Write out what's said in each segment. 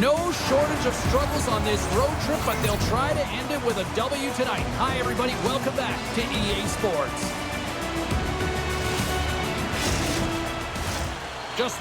No shortage of struggles on this road trip, but they'll try to end it with a W tonight. Hi, everybody. Welcome back to EA Sports. Just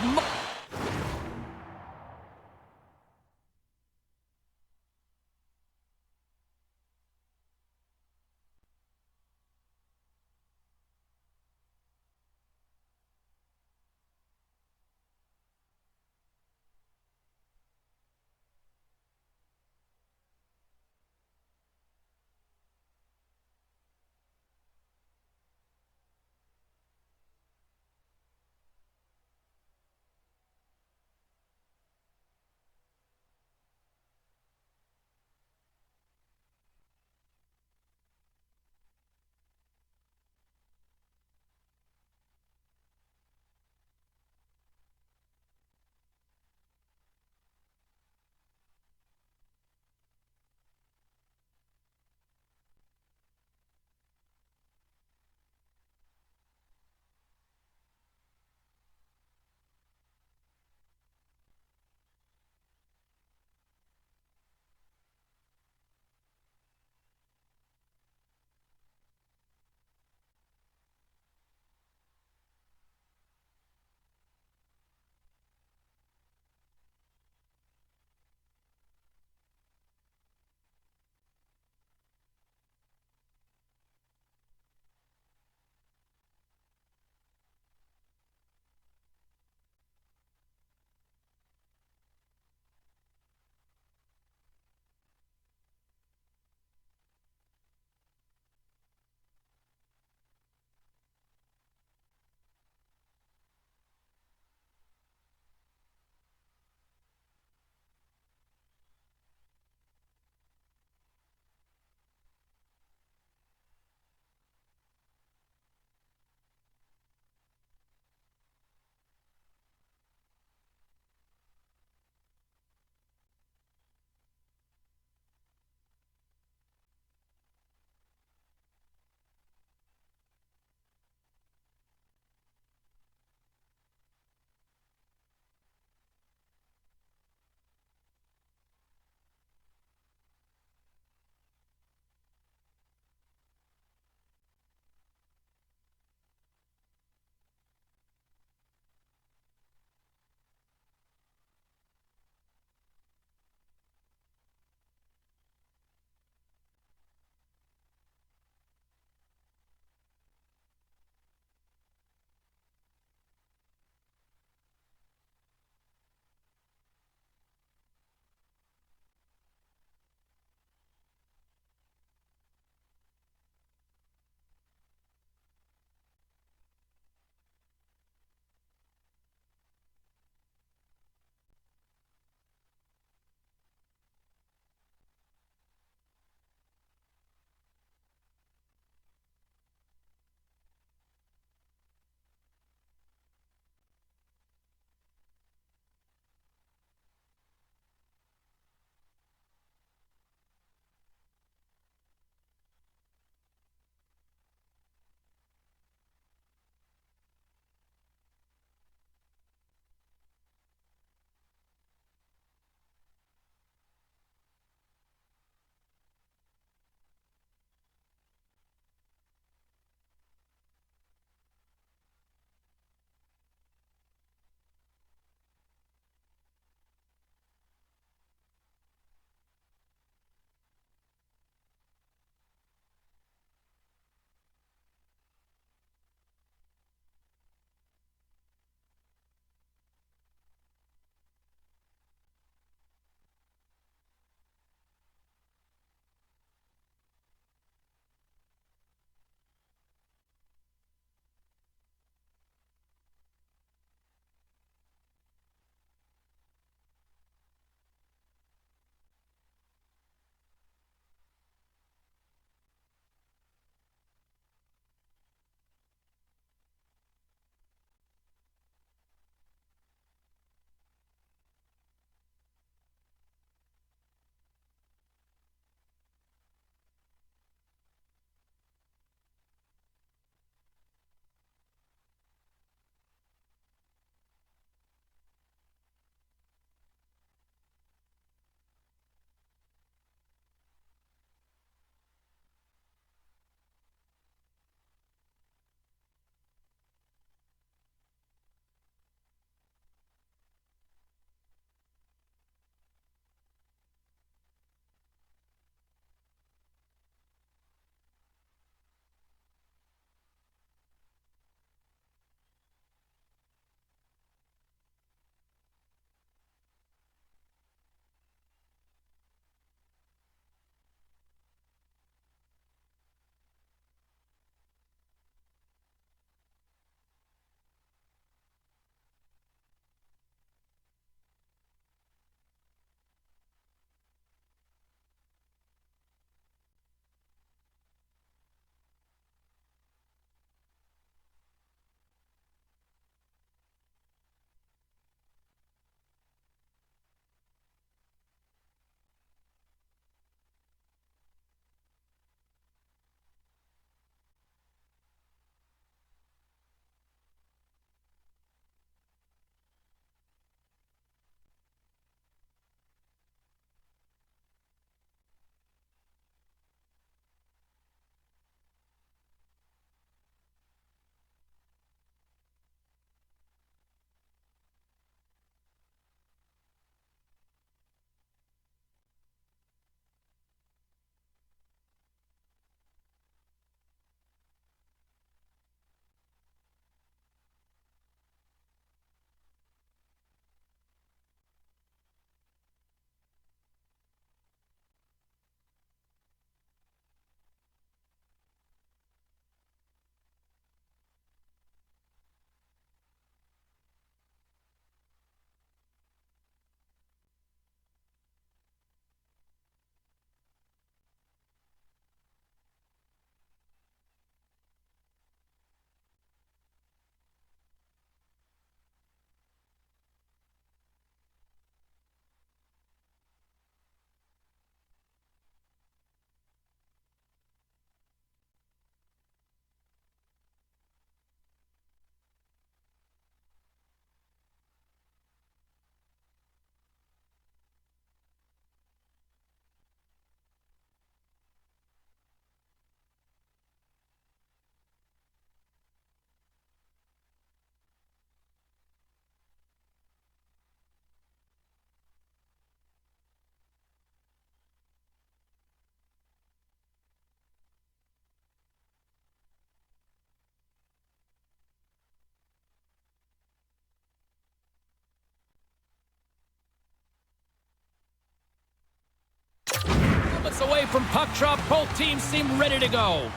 moments away from puck drop. Both teams seem ready to go.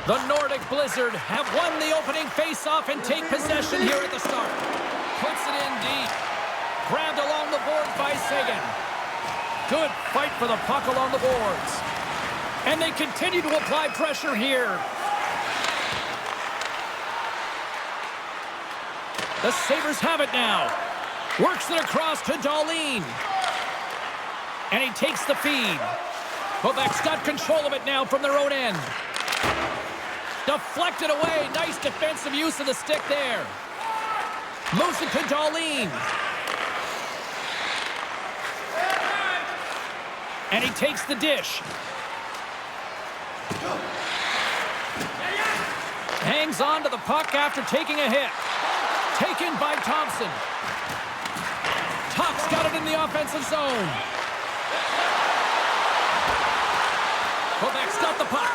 The Nordic Blizzard have won the opening face-off and take possession here at the start. Puts it in deep. Grabbed along the board by Saison. Good fight for the puck along the boards. And they continue to apply pressure here. The Sabres have it now. Works it across to Dahlin. And he takes the feed. Quebec's got control of it now from their own end. Deflected away. Nice defensive use of the stick there. Moves it to Dahlin. And he takes the dish. Hangs on to the puck after taking a hit. Taken by Thompson. Top's got it in the offensive zone. Quebec's got the puck.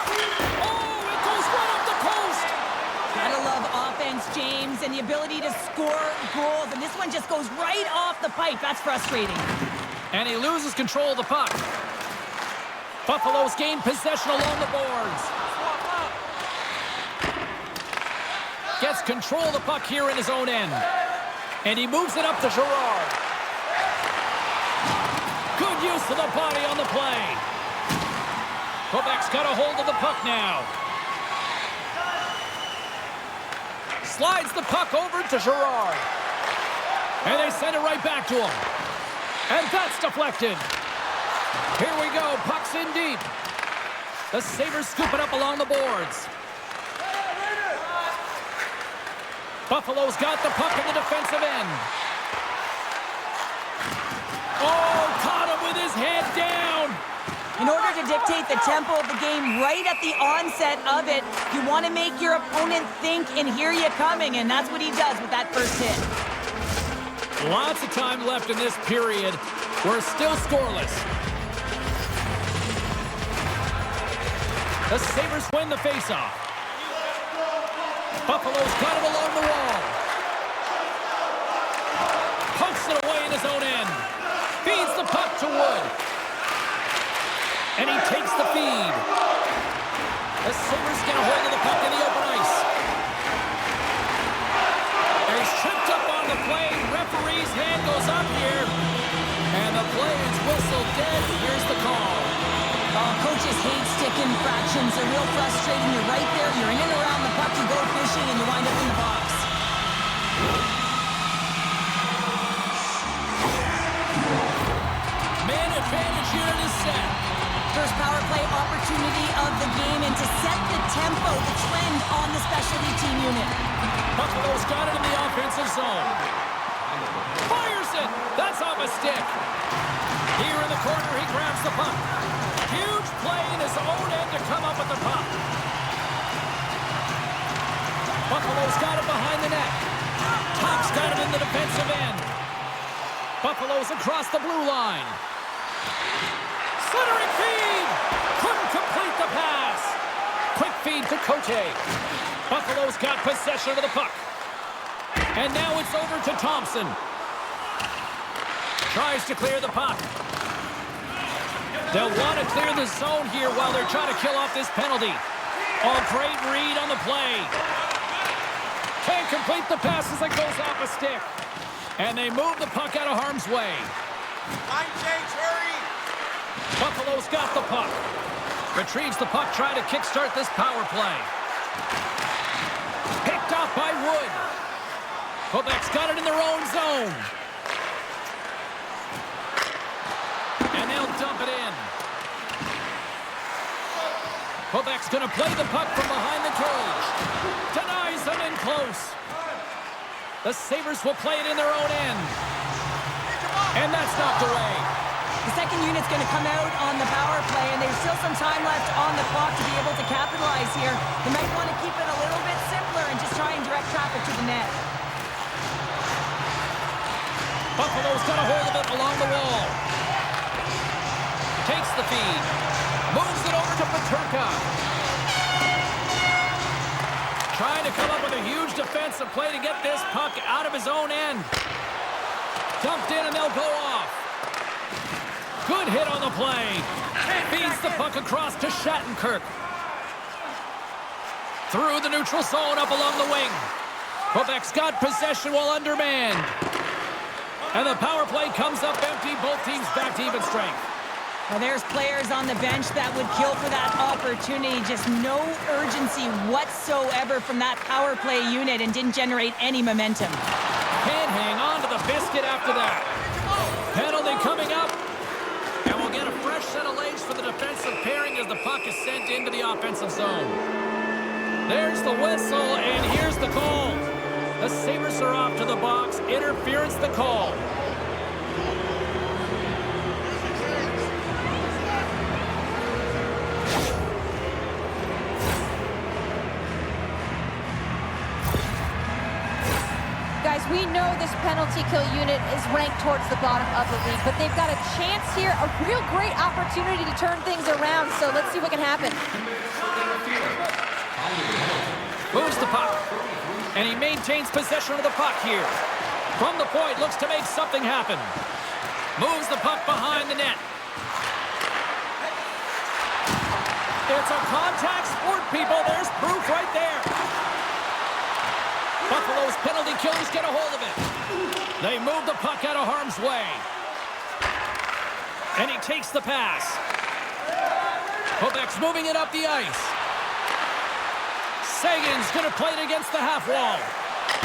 Oh, it goes right up the coast. Gotta love offense, James, and the ability to score goals. And this one just goes right off the pipe. That's frustrating. And he loses control of the puck. Buffalo's gained possession along the boards. Gets control of the puck here in his own end. And he moves it up to Girard. Good use of the body on the play. Quebec's got a hold of the puck now. Slides the puck over to Girard. And they send it right back to him. And that's deflected. Here we go. Puck's in deep. The Sabres scoop it up along the boards. Buffalo's got the puck in the defensive end. Oh, caught him with his head down. In order to dictate the tempo of the game right at the onset of it, you want to make your opponent think and hear you coming, and that's what he does with that first hit. Lots of time left in this period. We're still scoreless. The Sabres win the faceoff. Buffalo's got it along the wall. Pokes it away in his own end. Feeds the puck to Wood. And he takes the feed. The Sabres get a hold of the puck in the open ice. He's tripped up on the play. Referee's hand goes up here. And the play is whistled dead. Here's the call. Oh, coaches hate stick infractions. They're real frustrating. You're right there. You're in and around the puck. You go fishing, and you wind up in the box. Man advantage here in his set. First power play opportunity of the game, and to set the tempo, the trend on the specialty team unit. Buffalo's got it in the offensive zone. Fires it. That's off a stick. Here in the corner, he grabs the puck. Huge play in his own end to come up with the puck. Buffalo's got it behind the net. Top's got it in the defensive end. Buffalo's across the blue line. Centering feed. Couldn't complete the pass. Quick feed to Cote. Buffalo's got possession of the puck. And now it's over to Thompson. Tries to clear the puck. They'll want to clear the zone here while they're trying to kill off this penalty. Oh, great read on the play. Can't complete the pass as it goes off a stick. And they move the puck out of harm's way. Line change, hurry! Buffalo's got the puck. Retrieves the puck, trying to kickstart this power play. Picked off by Wood. Quebec's got it in their own zone. And they'll dump it in. Quebec's going to play the puck from behind the cage. Denies them in close. The Sabres will play it in their own end. And that's knocked away. The second unit's going to come out on the power play, and there's still some time left on the clock to be able to capitalize here. They might want to keep it a little bit simpler and just try and direct traffic to the net. Buffalo's got a hold of it along the wall. Takes the feed. Moves it over to Peterka. Trying to come up with a huge defensive play to get this puck out of his own end. Dumped in and they'll go off. Good hit on the play. Feeds the puck across to Shattenkirk. Through the neutral zone, up along the wing. Quebec's got possession while undermanned. And the power play comes up empty. Both teams back to even strength. Well, there's players on the bench that would kill for that opportunity. Just no urgency whatsoever from that power play unit and didn't generate any momentum. Can't hang on to the biscuit after that. Penalty coming up. And we'll get a fresh set of legs for the defensive pairing as the puck is sent into the offensive zone. There's the whistle, and here's the call. The Sabres are off to the box. Interference the call. Guys, we know this penalty kill unit is ranked towards the bottom of the league, but they've got a chance here, a real great opportunity to turn things around, so let's see what can happen. Moves the puck, and he maintains possession of the puck here. From the point, looks to make something happen. Moves the puck behind the net. It's a contact sport, people. There's proof right there. Buffalo's penalty killers get a hold of it. They move the puck out of harm's way. And he takes the pass. Quebec's moving it up the ice. Sagan's going to play it against the half wall.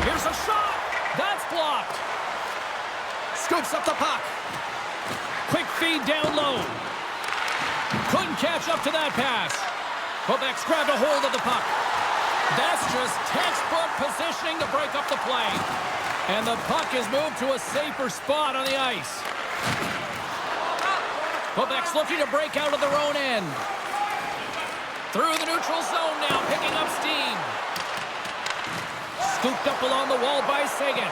Here's a shot. That's blocked. Scoops up the puck. Quick feed down low. Couldn't catch up to that pass. Quebec's grabbed a hold of the puck. That's just textbook positioning to break up the play. And the puck is moved to a safer spot on the ice. Quebec's looking to break out of their own end. Through the neutral zone now, picking up steam. Scooped up along the wall by Sagan.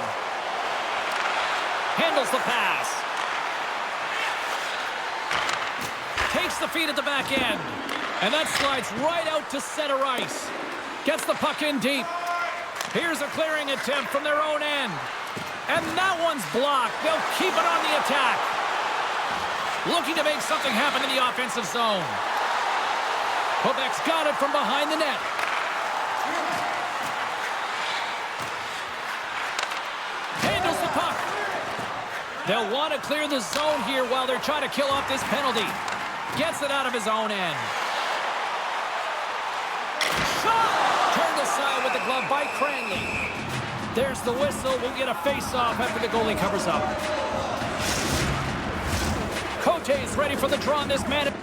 Handles the pass. Takes the feed at the back end. And that slides right out to center ice. Gets the puck in deep. Here's a clearing attempt from their own end. And that one's blocked. They'll keep it on the attack. Looking to make something happen in the offensive zone. Quebec's got it from behind the net. Handles the puck. They'll want to clear the zone here while they're trying to kill off this penalty. Gets it out of his own end. Turned aside with the glove by Cranley. There's the whistle. We'll get a face-off after the goalie covers up. Cote's ready for the draw on this man.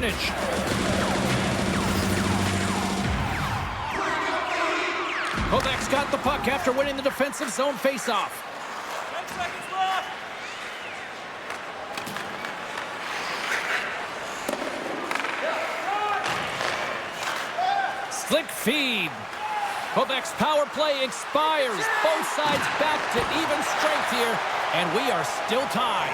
advantage. Quebec's got the puck after winning the defensive zone faceoff. 10 seconds left. Slick feed. Quebec's power play expires. Both sides back to even strength here, and we are still tied.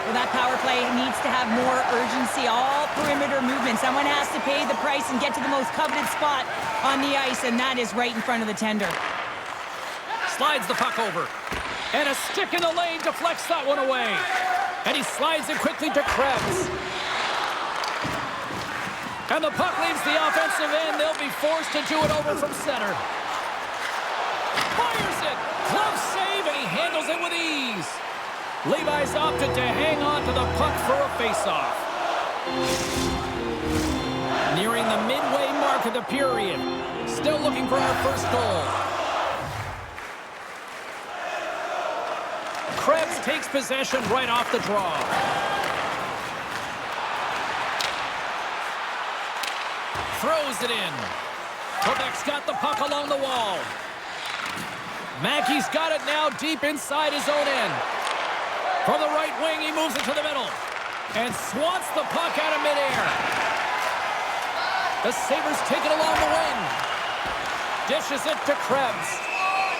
Well, that power play needs to have more urgency, all perimeter movement. Someone has to pay the price and get to the most coveted spot on the ice, and that is right in front of the tender. Slides the puck over. And a stick in the lane deflects that one away. And he slides it quickly to Krebs. And the puck leaves the offensive end. They'll be forced to do it over from center. Fires it. Glove save, and he handles it with ease. Levi's opted to hang on to the puck for a faceoff. Nearing the midway mark of the period. Still looking for our first goal. Krebs takes possession right off the draw. Throws it in. Quebec's got the puck along the wall. Mackey's got it now deep inside his own end. From the right wing, he moves it to the middle. And swats the puck out of midair. The Sabres take it along the wing. Dishes it to Krebs.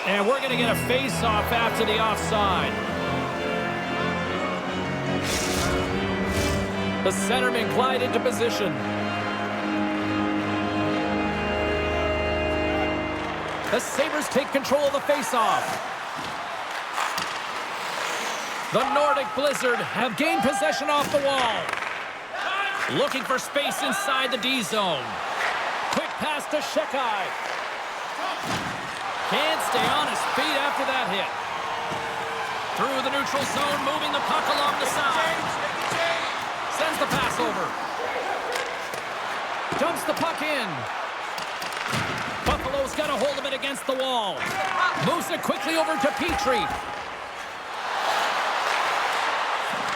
And we're going to get a face-off after the offside. The centermen glide into position. The Sabres take control of the face-off. The Nordic Blizzard have gained possession off the wall. Looking for space inside the D zone. Quick pass to S.O.A.C.J.V. Can't stay on his feet after that hit. Through the neutral zone, moving the puck along the side. Sends the pass over. Dumps the puck in. Buffalo's got a hold of it against the wall. Moves it quickly over to Petrie.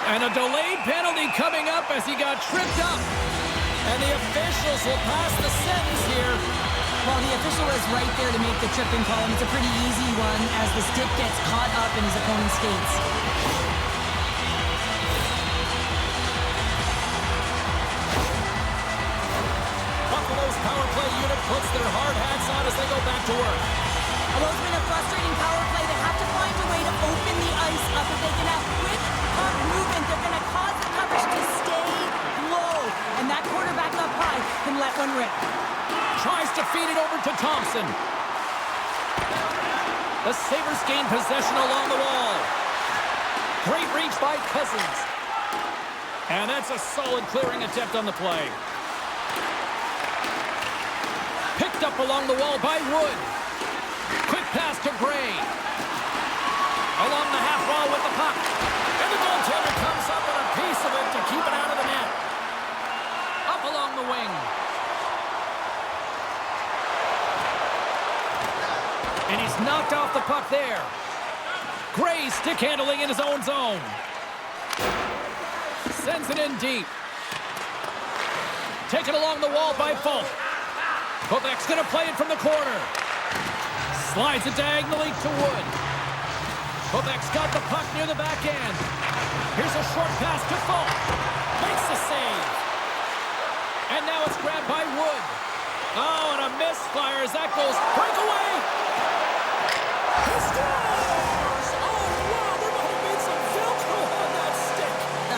And a delayed penalty coming up as he got tripped up. And the officials will pass the sentence here. Well, the official is right there to make the tripping call, and it's a pretty easy one as the stick gets caught up in his opponent's skates. Buffalo's power play unit puts their hard hats on as they go back to work. Although it's been a frustrating power play, they have to find a way to open the ice up. If they can have quick puck movement, they're going to cause the coverage to stay low. And that quarterback up high can let one rip. Tries to feed it over to Thompson. The Sabres gain possession along the wall. Great reach by Cousins. And that's a solid clearing attempt on the play. Picked up along the wall by Wood. Quick pass to Gray. Along the half wall with the puck. And the goaltender comes up with a piece of it to keep it out of the net. Up along the wing. And he's knocked off the puck there. Gray stick handling in his own zone. Sends it in deep. Taken along the wall by Folk. Quebec's going to play it from the corner. Slides it diagonally to Wood. Quebec's got the puck near the back end. Here's a short pass to Folk. Makes the save. And now it's grabbed by Wood. Oh, and a misfire as that goes breakaway. He scores! Oh, wow, there might have been some Velcro on that stick.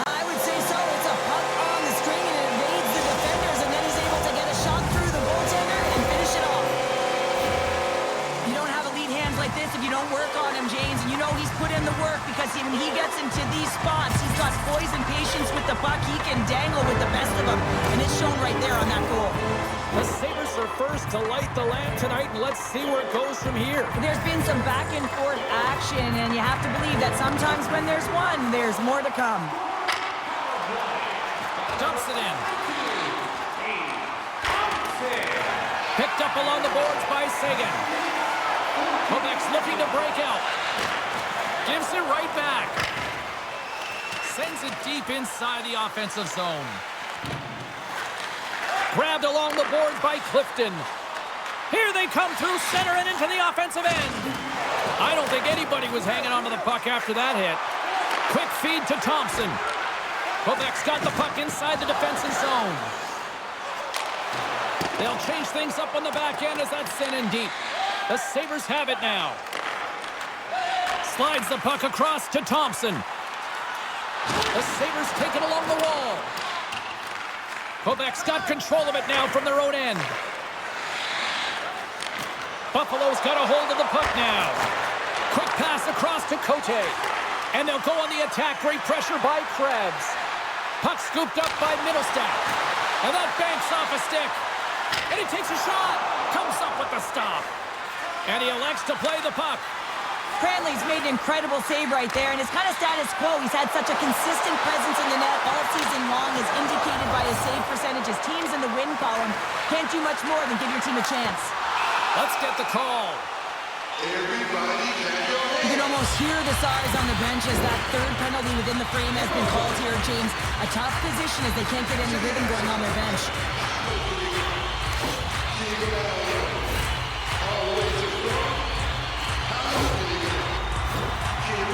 I would say so. It's a puck on the string and it evades the defenders, and then he's able to get a shot through the goaltender and finish it off. You don't have elite hands like this if you don't work on him, James, and you know he's put in the work because when he gets into these spots, he's got poise and patience with the puck. He can dangle with the best of them, and it's shown right there on that goal. The Sabres are first to light the lamp tonight, and let's see where it goes from here. There's been some back and forth action, and you have to believe that sometimes when there's one, there's more to come. Dumps it in. Picked up along the boards by Sagan. Quebec's looking to break out. Gives it right back. Sends it deep inside the offensive zone. Grabbed along the boards by Clifton. Here they come through center and into the offensive end. I don't think anybody was hanging onto the puck after that hit. Quick feed to Thompson. Quebec's got the puck inside the defensive zone. They'll change things up on the back end as that's sent in deep. The Sabres have it now. Slides the puck across to Thompson. The Sabres take it along the wall. Quebec's got control of it now from their own end. Buffalo's got a hold of the puck now. Quick pass across to Cote. And they'll go on the attack. Great pressure by Krebs. Puck scooped up by Middlestat. And that banks off a stick. And he takes a shot. Comes up with the stop. And he elects to play the puck. Cranley's made an incredible save right there, and it's kind of status quo. He's had such a consistent presence in the net all season long, as indicated by his save percentages. Teams in the win column can't do much more than give your team a chance. Let's get the call. You can almost hear the sighs on the bench as that third penalty within the frame has been called here, James. A tough position as they can't get any rhythm going on their bench.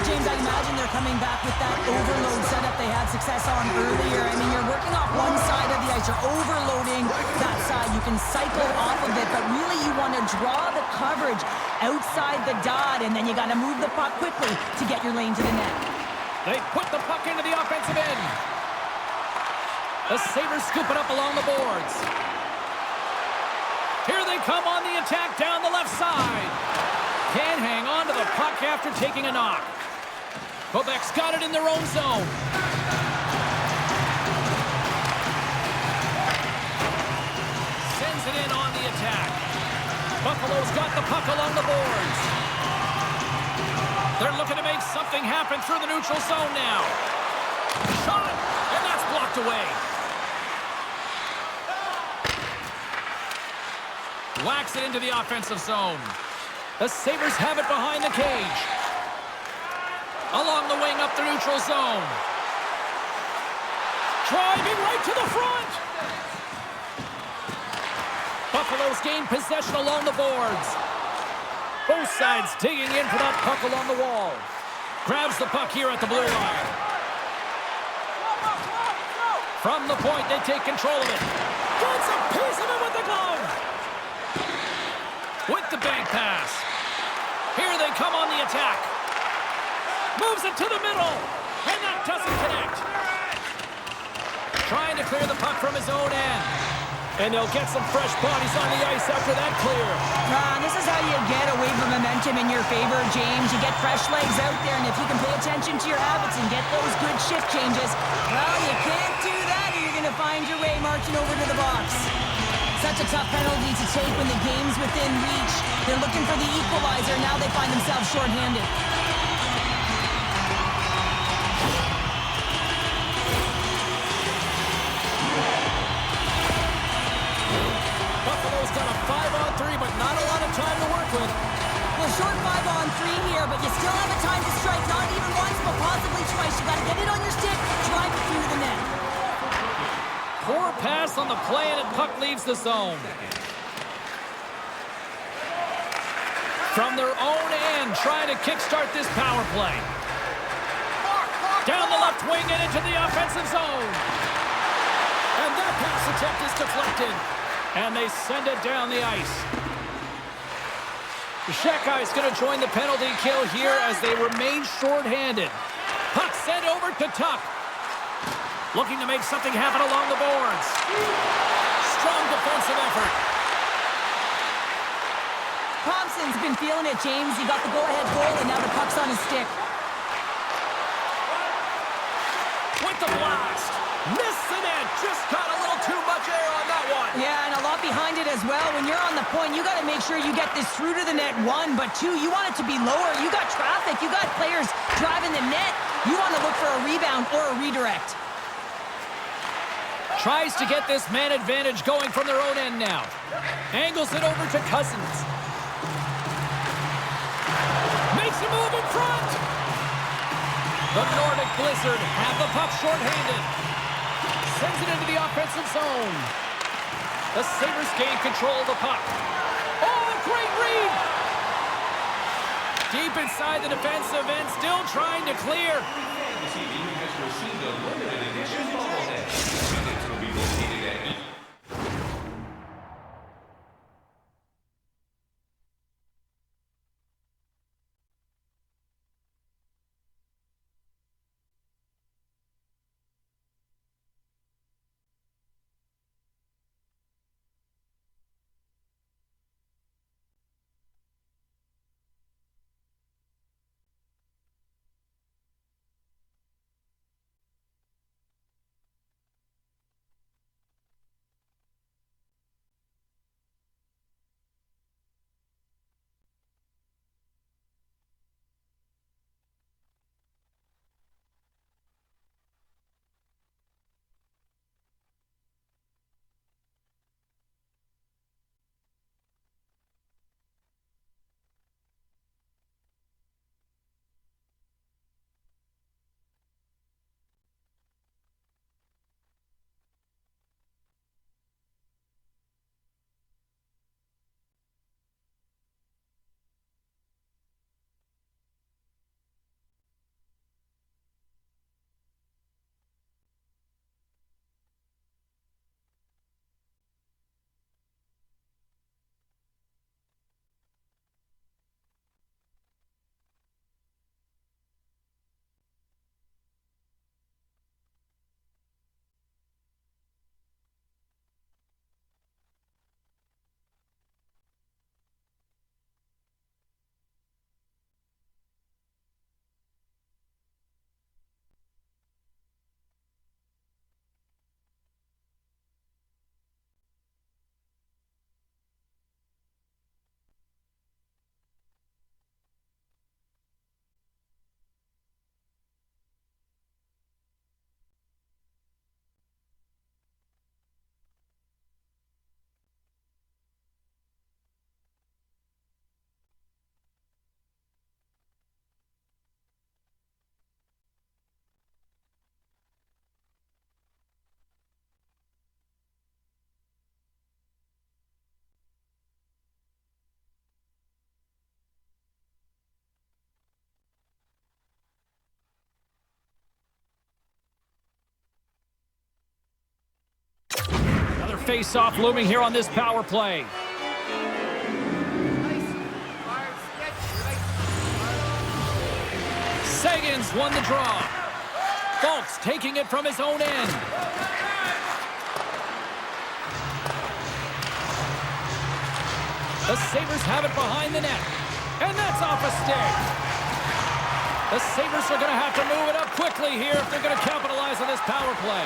James, I imagine they're coming back with that overload setup they had success on earlier. I mean, you're working off one side of the ice. You're overloading that side. You can cycle off of it, but really you want to draw the coverage outside the dot, and then you got to move the puck quickly to get your lane to the net. They put the puck into the offensive end. The Sabres scoop it up along the boards. Here they come on the attack down the left side. Can't hang on to the puck after taking a knock. Quebec's got it in their own zone. Sends it in on the attack. Buffalo's got the puck along the boards. They're looking to make something happen through the neutral zone now. Shot, and that's blocked away. Whacks it into the offensive zone. The Sabres have it behind the cage. Along the wing up the neutral zone. Driving right to the front. Buffalo's gained possession along the boards. Both sides digging in for that puck along the wall. Grabs the puck here at the blue line. From the point, they take control of it. Gets a piece of it with the glove. With the bank pass. Here they come on the attack. Moves it to the middle. And that doesn't connect. Trying to clear the puck from his own end. And they'll get some fresh bodies on the ice after that clear. This is how you get a wave of momentum in your favor, James. You get fresh legs out there, and if you can pay attention to your habits and get those good shift changes, well, you can't do that, or you're going to find your way marching over to the box. Such a tough penalty to take when the game's within reach. They're looking for the equalizer. Now they find themselves shorthanded. Buffalo's got a 5-on-3, but not a lot of time to work with. Well, short 5-on-3 here, but you still have a time to strike. Not even once, but possibly twice. You got to get it on your stick, drive it through the net. Poor pass on the play, and the puck leaves the zone. From their own end, trying to kickstart this power play. Down the left wing and into the offensive zone. And that pass attempt is deflected. And they send it down the ice. Sheka is going to join the penalty kill here as they remain shorthanded. Puck sent over to Tuck. Looking to make something happen along the boards. Strong defensive effort. Thompson's been feeling it, James. He got the go-ahead goal, and now the puck's on his stick. With the blast. Missing it. Just got a little too much air on that one. Yeah, and a lot behind it as well. When you're on the point, you got to make sure you get this through to the net, one, but two, you want it to be lower. You got traffic. You got players driving the net. You want to look for a rebound or a redirect. Tries to get this man advantage going from their own end now. Angles it over to Cousins. Makes a move in front. The Nordic Blizzard have the puck shorthanded. Sends it into the offensive zone. The Sabres gain control of the puck. Oh, great read! Deep inside the defensive end, still trying to clear. Another face-off looming here on this power play. Sagan's won the draw. Fultz taking it from his own end. The Sabres have it behind the net. And that's off a stick. The Sabres are going to have to move it up quickly here if they're going to capitalize on this power play.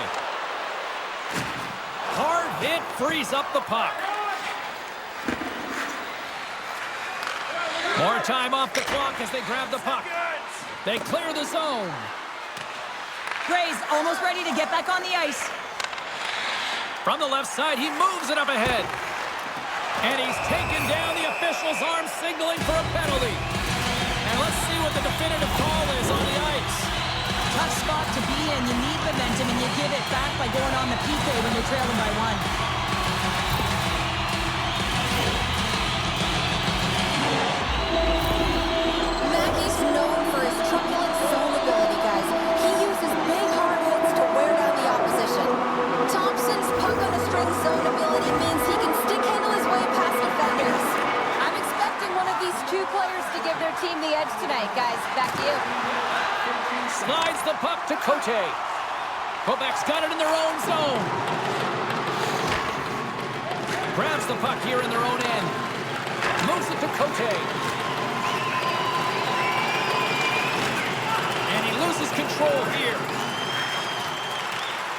Hard hit frees up the puck. More time off the clock as they grab the puck. They clear the zone. Gray's almost ready to get back on the ice. From the left side, he moves it up ahead. And he's taken down. The official's arm signaling for a penalty. And let's see what the definitive call is on the ice. Tough spot to be in. You need momentum, and you give it back by going on the PK when you're trailing by one. Mackey's known for his truculent zone ability, guys. He uses big hard hits to wear down the opposition. Thompson's puck on a string zone ability means he can stick handle his way past defenders. I'm expecting one of these two players to give their team the edge tonight, guys. Back to you. Slides the puck to Cote. Quebec's got it in their own zone. Grabs the puck here in their own end. Moves it to Cote. And he loses control here.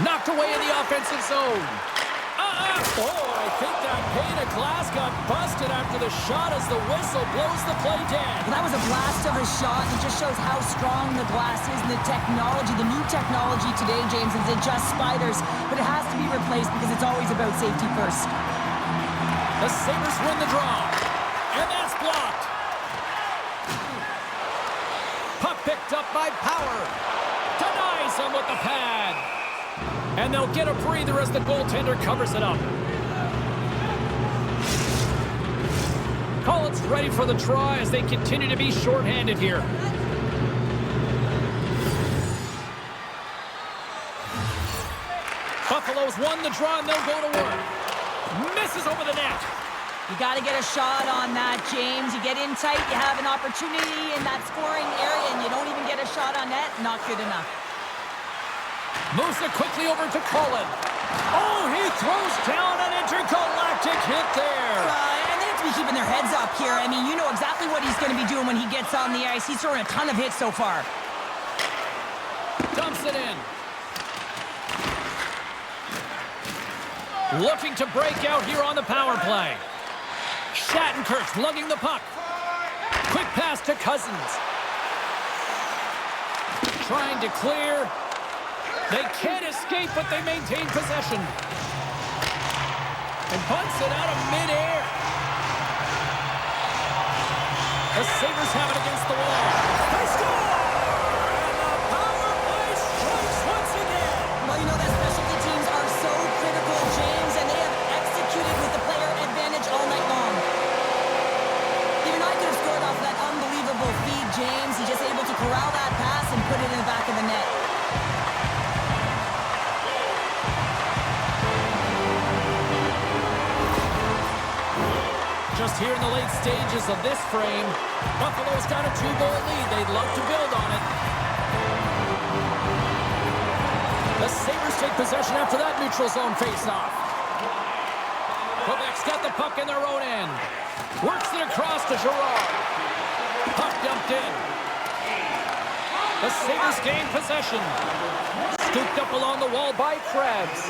Knocked away in the offensive zone. Oh, I think that pane of glass got busted after the shot as the whistle blows the play dead. Well, that was a blast of a shot. It just shows how strong the glass is and the technology. The new technology today, James, is it just spiders, but it has to be replaced because it's always about safety first. The Sabres win the draw. And that's blocked. Puck picked up by Power. Denies him with the pad. And they'll get a breather as the goaltender covers it up. Collins ready for the try as they continue to be shorthanded here. Buffalo's won the draw and they'll go to work. Misses over the net. You got to get a shot on that, James. You get in tight, you have an opportunity in that scoring area, and you don't even get a shot on net. Not good enough. Moves it quickly over to Cullen. Oh, he throws down an intergalactic hit there. And they have to be keeping their heads up here. I mean, you know exactly what he's going to be doing when he gets on the ice. He's throwing a ton of hits so far. Dumps it in. Looking to break out here on the power play. Shattenkirk's lugging the puck. Quick pass to Cousins. Trying to clear. They can't escape, but they maintain possession. And bunts it out of midair. The Sabres have it against the wall. They score! And the power play strikes once again. Well, you know that specialty teams are so critical, James, and they have executed with the player advantage all night long. Even I could have scored off that unbelievable feed, James. He's just able to corral that pass and put it in the back of the net. Just here in the late stages of this frame, Buffalo's got a 2-goal lead. They'd love to build on it. The Sabres take possession after that neutral zone faceoff. Quebec's got the puck in their own end. Works it across to Girard. Puck dumped in. The Sabres gain possession. Scooped up along the wall by Krebs.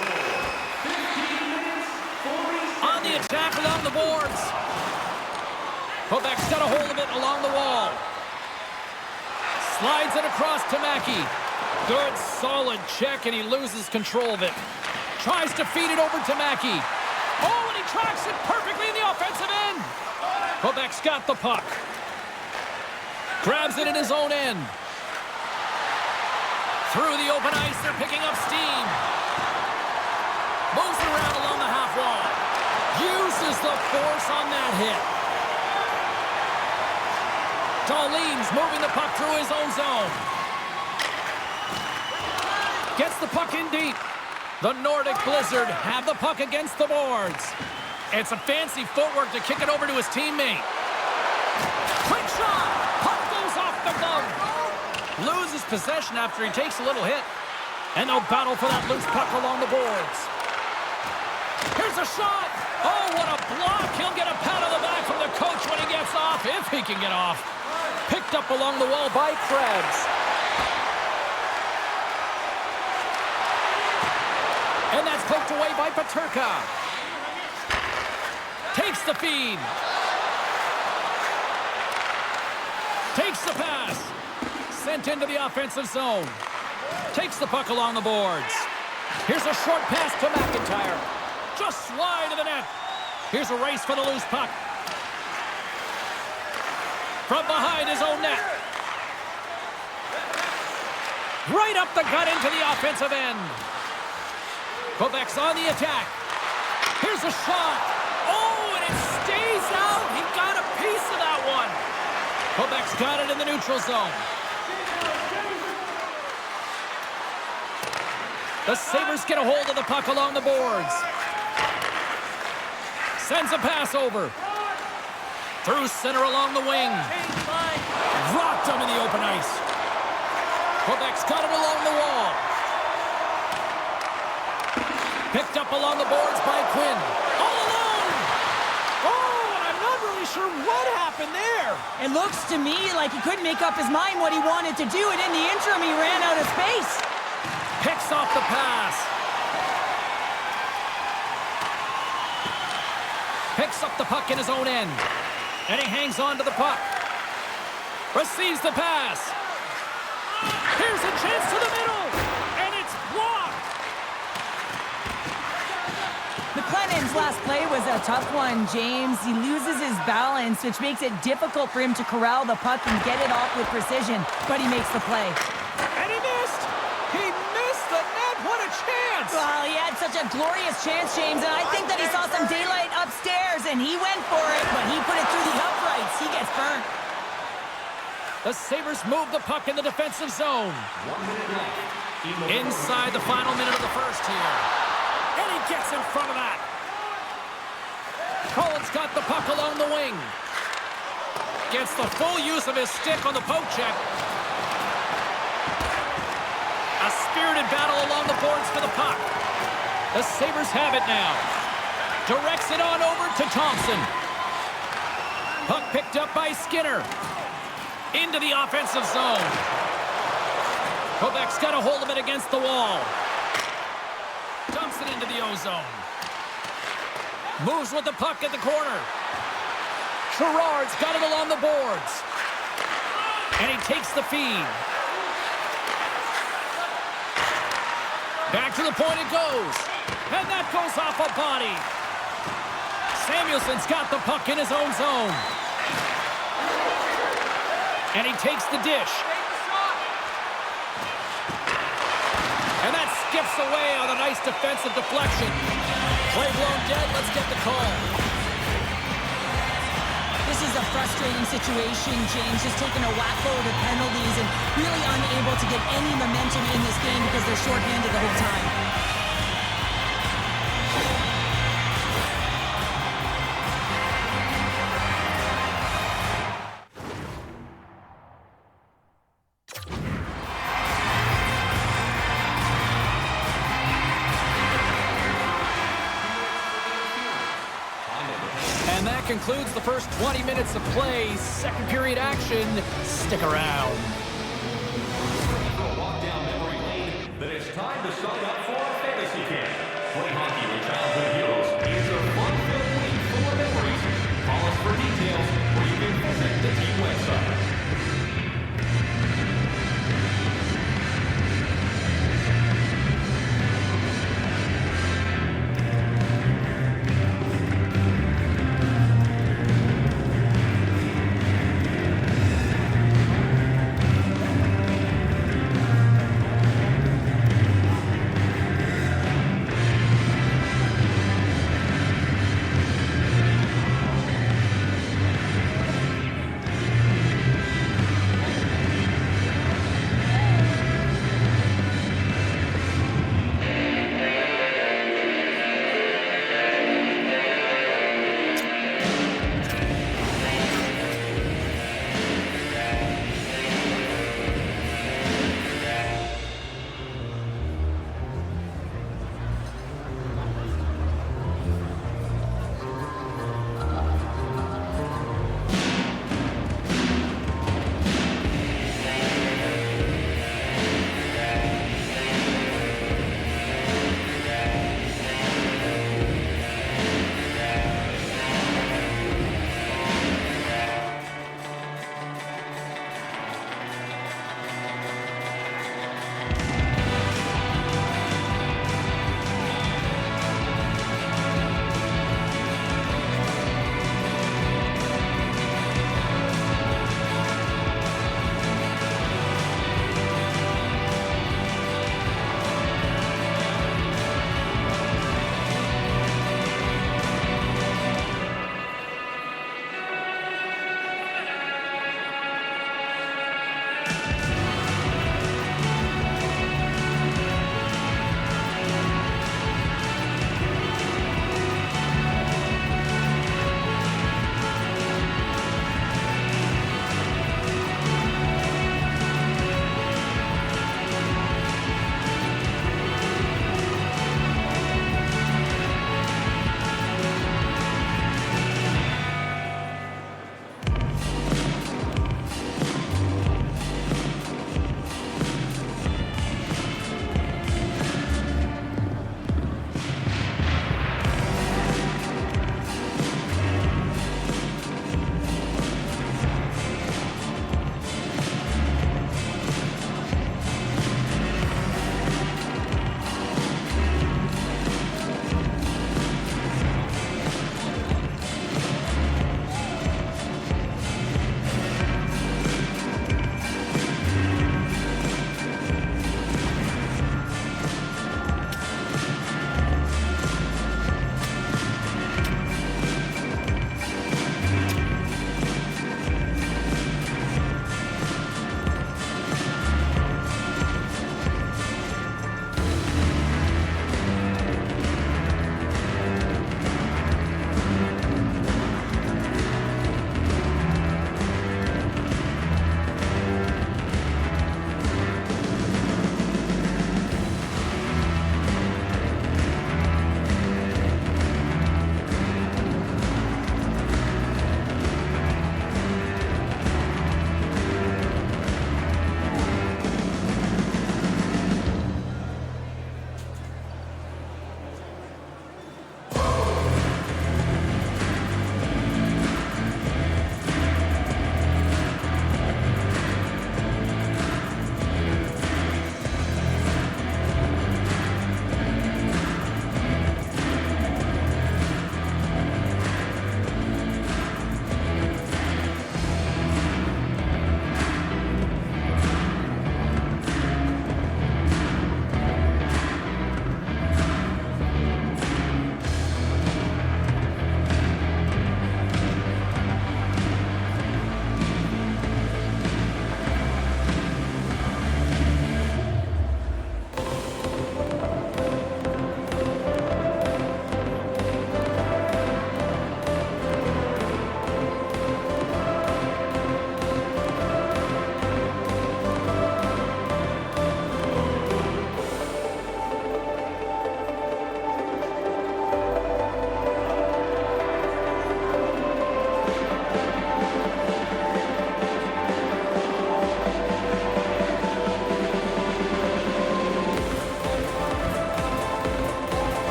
On the attack along the boards. Quebec's got a hold of it along the wall. Slides it across to Mackey. Good, solid check, and he loses control of it. Tries to feed it over to Mackey. Oh, and he tracks it perfectly in the offensive end. Quebec's got the puck. Grabs it in his own end. Through the open ice, they're picking up steam. Moves it around along the half wall. Uses the force on that hit. Darlene's moving the puck through his own zone. Gets the puck in deep. The Nordic Blizzard have the puck against the boards. It's a fancy footwork to kick it over to his teammate. Quick shot! Puck goes off the glove. Loses possession after he takes a little hit. And they'll battle for that loose puck along the boards. Here's a shot! Oh, what a block! He'll get a pat on the back from the coach when he gets off, if he can get off. Picked up along the wall by Krebs. And that's poked away by Peterka. Takes the feed. Takes the pass. Sent into the offensive zone. Takes the puck along the boards. Here's a short pass to McIntyre. Just wide of the net. Here's a race for the loose puck. From behind his own net. Right up the gut into the offensive end. Quebec's on the attack. Here's a shot. Oh, and it stays out. He got a piece of that one. Quebec's got it in the neutral zone. The Sabres get a hold of the puck along the boards. Sends a pass over. Through center along the wing. Rocked him in the open ice. Quebec's got it along the wall. Picked up along the boards by Quinn. All alone! Oh, and I'm not really sure what happened there. It looks to me like he couldn't make up his mind what he wanted to do, and in the interim, he ran out of space. Picks off the pass. Picks up the puck in his own end. And he hangs on to the puck. Receives the pass. Here's a chance to the middle. And it's blocked. McLennan's last play was a tough one, James. He loses his balance, which makes it difficult for him to corral the puck and get it off with precision. But he makes the play. And he missed. He missed the net. What a chance. Well, he had such a glorious chance, James, and I think that he saw some daylight upstairs, and he went for it, but he put it through the uprights. He gets burnt. The Sabres move the puck in the defensive zone. Inside the final minute of the first here. And he gets in front of that. Colin's got the puck along the wing. Gets the full use of his stick on the poke check. A spirited battle along the boards for the puck. The Sabres have it now. Directs it on over to Thompson. Puck picked up by Skinner. Into the offensive zone. Quebec's got a hold of it against the wall. Dumps it into the O-zone. Moves with the puck at the corner. Gerard's got it along the boards. And he takes the feed. Back to the point it goes. And that goes off a body. Samuelson's got the puck in his own zone. And he takes the dish. And that skips away on a nice defensive deflection. Play blown dead. Let's get the call. This is a frustrating situation, James. Just taking a whack load of penalties and really unable to get any momentum in this game because they're shorthanded the whole time. And that concludes the first 20 minutes of play. Second period action. Stick around. Walk down memory lane. Then it's time to sign up for a fantasy camp. Play hockey with childhood heroes is a fun-filled week full of memories. Call us for details, or you can visit the team website.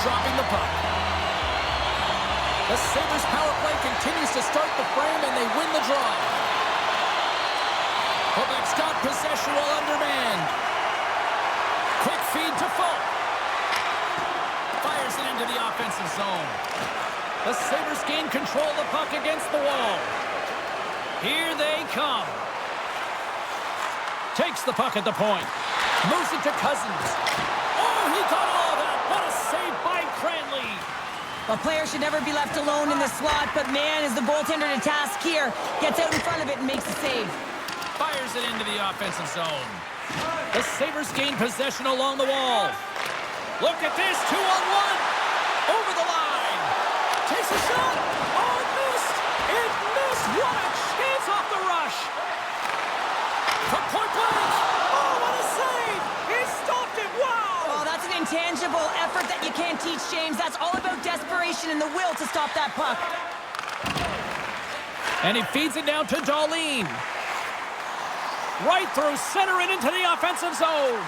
dropping the puck. The Sabres power play continues to start the frame, and they win the draw. Quebec's got possession while undermanned. Quick feed to Folk. Fires it into the offensive zone. The Sabres gain control of the puck against the wall. Here they come. Takes the puck at the point. Moves it to Cousins. Oh, he got all that. What a save by Cranley. A player should never be left alone in the slot, but man, is the goaltender to task here. Gets out in front of it and makes a save. Fires it into the offensive zone. The Sabres gain possession along the wall. Look at this, 2-on-1. Over the line. Takes a shot. Oh, it missed. It missed. What a chance off the rush. From point blank. Oh, what a save. He stopped it. Wow. Oh, that's an intangible effort that you can't teach, James. That's all about desperation and the will to stop that puck. And he feeds it down to Darlene. Right through center and into the offensive zone.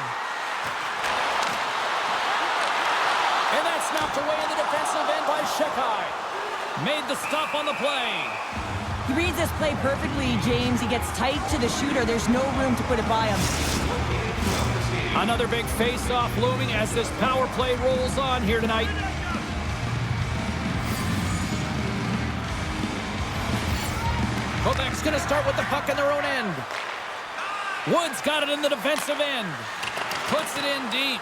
And that's knocked away in the defensive end by S.O.A.C.J.V. Made the stop on the play. He reads this play perfectly, James. He gets tight to the shooter. There's no room to put it by him. Another big face-off looming as this power play rolls on here tonight. Quebec's going to start with the puck in their own end. Wood's got it in the defensive end. Puts it in deep.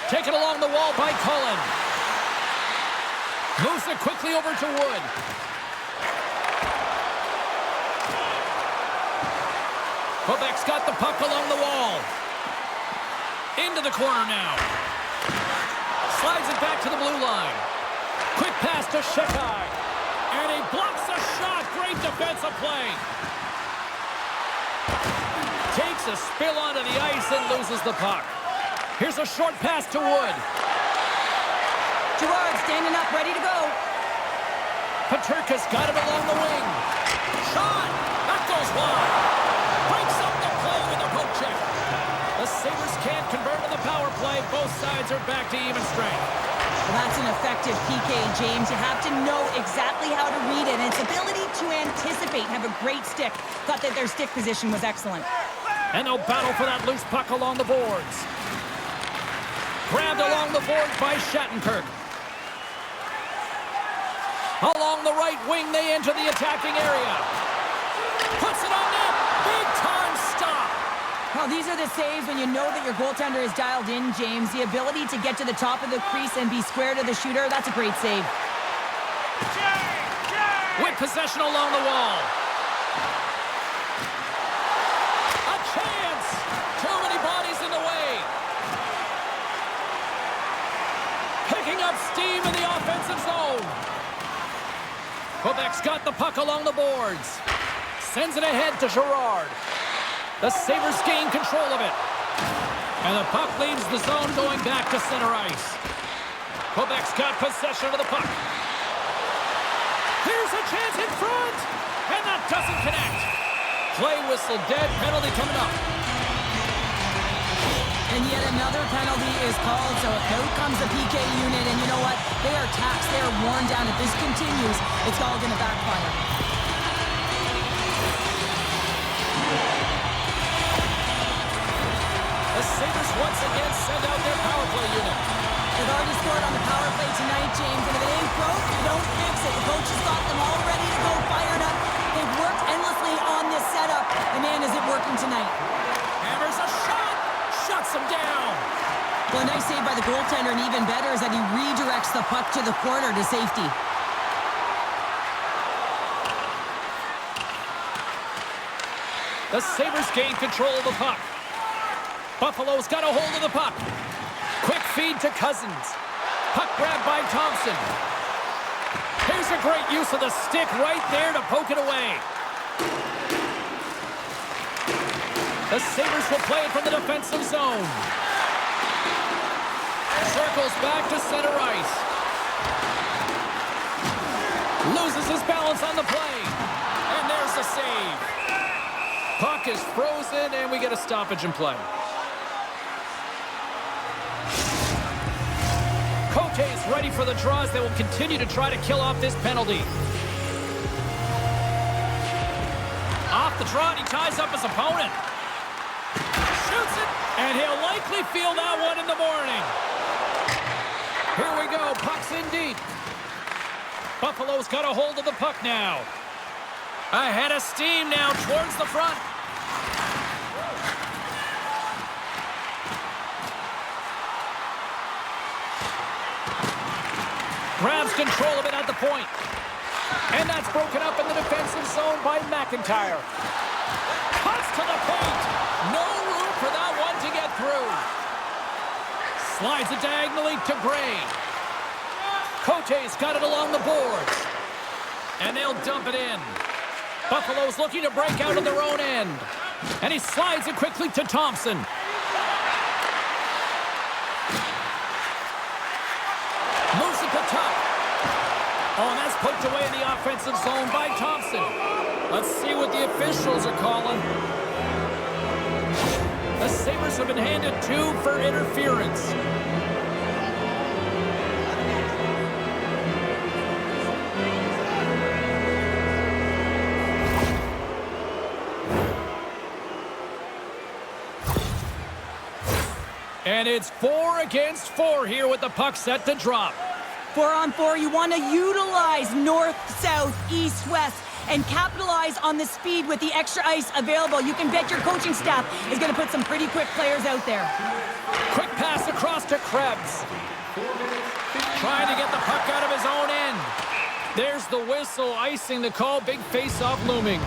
Taken along the wall by Cullen. Moves it quickly over to Wood. Quebec's got the puck along the wall. Into the corner now. Slides it back to the blue line. Quick pass to S.O.A.C.J.V. And he blocks a shot. Great defensive play. Takes a spill onto the ice and loses the puck. Here's a short pass to Wood. Girard standing up, ready to go. Paterka's got it along the wing. Shot! That goes wide. Breaks up the play with a poke check. The Sabres can't convert on the power play. Both sides are back to even strength. Well, that's an effective PK, James. You have to know exactly how to read it, and its ability to anticipate and have a great stick. Thought that their stick position was excellent. And they'll battle for that loose puck along the boards. Grabbed along the boards by Shattenkirk. Along the right wing, they enter the attacking area. Puts it on net. Big time stop. Well, these are the saves when you know that your goaltender is dialed in, James. The ability to get to the top of the crease and be square to the shooter, that's a great save. With possession along the wall. A chance. Too many bodies in the way. Picking up steam in the offensive zone. Quebec's got the puck along the boards. Sends it ahead to Girard. The Sabres gain control of it. And the puck leaves the zone going back to center ice. Quebec's got possession of the puck. Here's a chance in front. And that doesn't connect. Play whistle dead. Penalty coming up. And yet another penalty is called, so out comes the PK unit, and you know what? They are taxed, they are worn down. If this continues, it's all going to backfire. The Sabres once again send out their power play unit. They've already scored on the power play tonight, James, and if it ain't broke, you don't fix it. The coach has got them all ready to go, fired up. They've worked endlessly on this setup, and man, is it working tonight. Hammers a shot. Shuts him down. Well, a nice save by the goaltender, and even better is that he redirects the puck to the corner to safety. The Sabres gain control of the puck. Buffalo's got a hold of the puck. Quick feed to Cousins. Puck grabbed by Thompson. Here's a great use of the stick right there to poke it away. The Sabres will play it from the defensive zone. Circles back to center ice. Loses his balance on the play. And there's the save. Puck is frozen, and we get a stoppage in play. ready for the draw as they will continue to try to kill off this penalty. Off the draw, and he ties up his opponent. Shoots it, and he'll likely feel that one in the morning. Here we go, puck's in deep. Buffalo's got a hold of the puck now. Ahead of steam now towards the front. Grabs control of it at the point. And that's broken up in the defensive zone by McIntyre. Cuts to the paint. No room for that one to get through. Slides it diagonally to Gray. Cote's got it along the boards. And they'll dump it in. Buffalo's looking to break out of their own end. And he slides it quickly to Thompson. Moves it to top. Oh, and that's poked away in the offensive zone by Thompson. Let's see what the officials are calling. The Sabres have been handed 2 for interference. And it's 4 against 4 here with the puck set to drop. 4-on-4, you want to utilize north, south, east, west, and capitalize on the speed with the extra ice available. You can bet your coaching staff is going to put some pretty quick players out there. Quick pass across to Krebs. Trying to get the puck out of his own end. There's the whistle, icing the call, big face-off looming.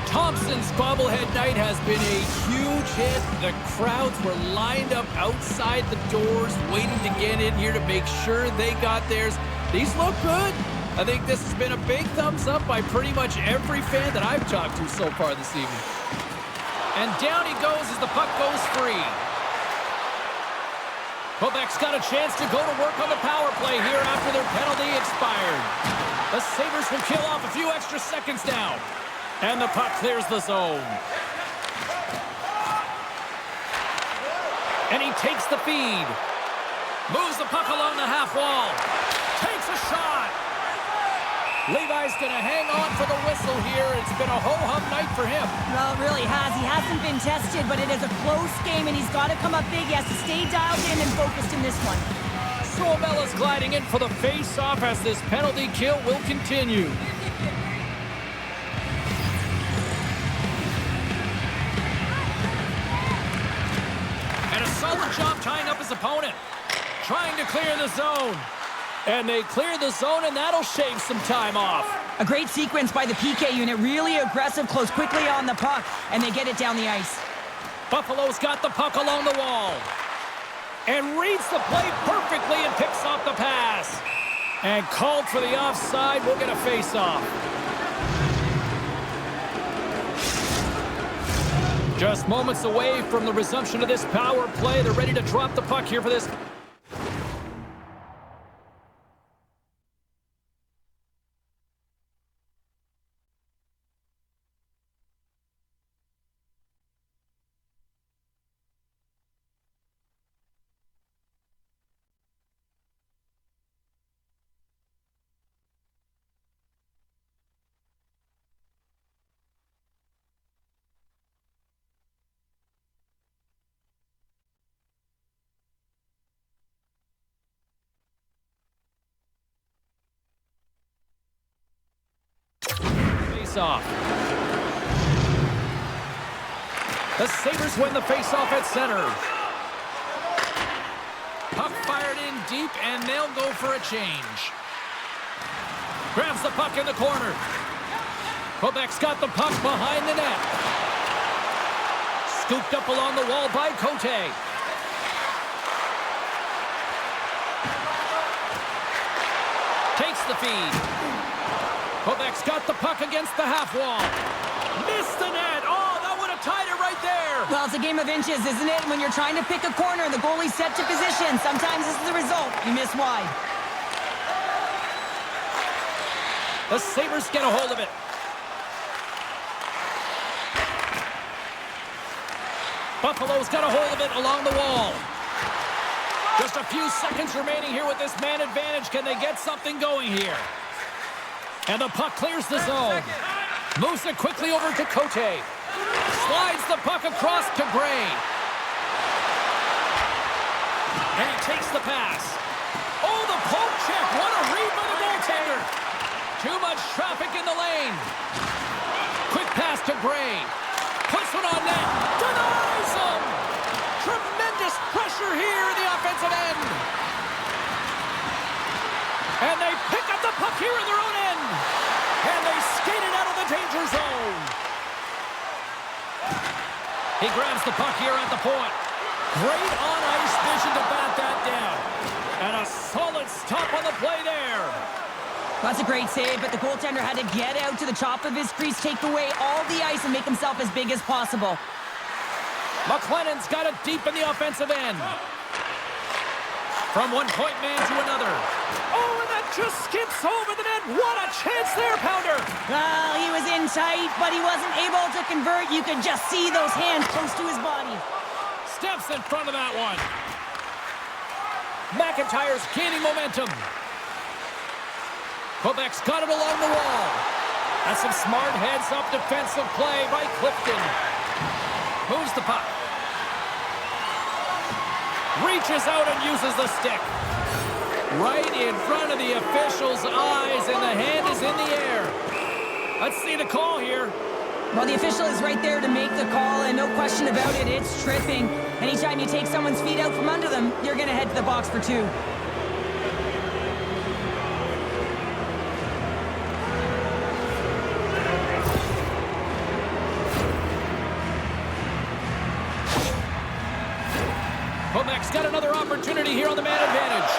Thompson's bobblehead night has been a huge hit. The crowds were lined up outside the doors waiting to get in here to make sure they got theirs. These look good. I think this has been a big thumbs up by pretty much every fan that I've talked to so far this evening. And down he goes as the puck goes free. Quebec's got a chance to go to work on the power play here after their penalty expired. The Sabres will kill off a few extra seconds now. And the puck clears the zone. And he takes the feed. Moves the puck along the half wall. Takes a shot. Levi's going to hang on for the whistle here. It's been a ho-hum night for him. Well, it really has. He hasn't been tested, but it is a close game, and he's got to come up big. He has to stay dialed in and focused in this one. Suomela's gliding in for the face-off as this penalty kill will continue. Solid job tying up his opponent. Trying to clear the zone. And they clear the zone, and that'll shave some time off. A great sequence by the PK unit. Really aggressive, close quickly on the puck, and they get it down the ice. Buffalo's got the puck along the wall. And reads the play perfectly and picks off the pass. And called for the offside. We'll get a face-off. Just moments away from the resumption of this power play. They're ready to drop the puck here for this. Off. The Sabres win the face-off at center. Puck fired in deep, and they'll go for a change. Grabs the puck in the corner. Quebec's got the puck behind the net. Scooped up along the wall by Cote. Takes the feed. Quebec's got the puck against the half wall. Missed the net. Oh, that would have tied it right there. Well, it's a game of inches, isn't it? When you're trying to pick a corner, the goalie's set to position. Sometimes this is the result. You miss wide. The Sabres get a hold of it. Buffalo's got a hold of it along the wall. Just a few seconds remaining here with this man advantage. Can they get something going here? And the puck clears the zone. Moves it quickly over to Cote. Slides the puck across to Gray. And he takes the pass. Oh, the poke check. What a read by the goaltender. Too much traffic in the lane. Quick pass to Gray. Puts one on net. Denies him. Tremendous pressure here in the offensive end. And they pick up the puck here in their own end. And they skate it out of the danger zone. He grabs the puck here at the point. Great on-ice vision to bat that down. And a solid stop on the play there. That's a great save, but the goaltender had to get out to the top of his crease, take away all the ice, and make himself as big as possible. McLennan's got it deep in the offensive end. From one point man to another. Oh, and that just skips over the net. What a chance there, Pounder. Well, he was in tight, but he wasn't able to convert. You could just see those hands close to his body. Steps in front of that one. McIntyre's gaining momentum. Quebec's got it along the wall. That's some smart heads-up defensive play by Clifton. Moves the puck. Reaches out and uses the stick. Right in front of the official's eyes, and the hand is in the air. Let's see the call here. Well, the official is right there to make the call, and no question about it, it's tripping. Anytime you take someone's feet out from under them, you're going to head to the box for two. Quebec's got another opportunity here on the man advantage.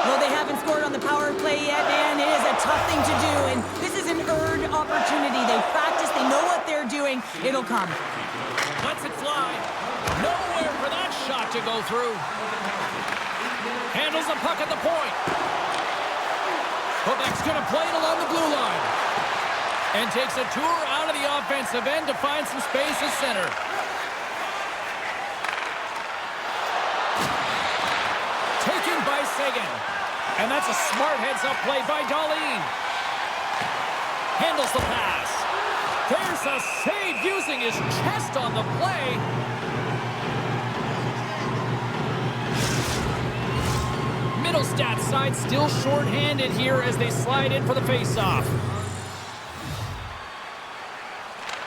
Well, they haven't scored on the power play yet, man. It is a tough thing to do, and this is an earned opportunity. They practice, they know what they're doing. It'll come. Lets it fly. Nowhere for that shot to go through. Handles the puck at the point. Quebec's going to play it along the blue line. And takes a tour out of the offensive end to find some space at center. Taken by Saison. And that's a smart heads-up play by Darlene. Handles the pass. There's a save using his chest on the play. Middlestat side still short-handed here as they slide in for the face-off.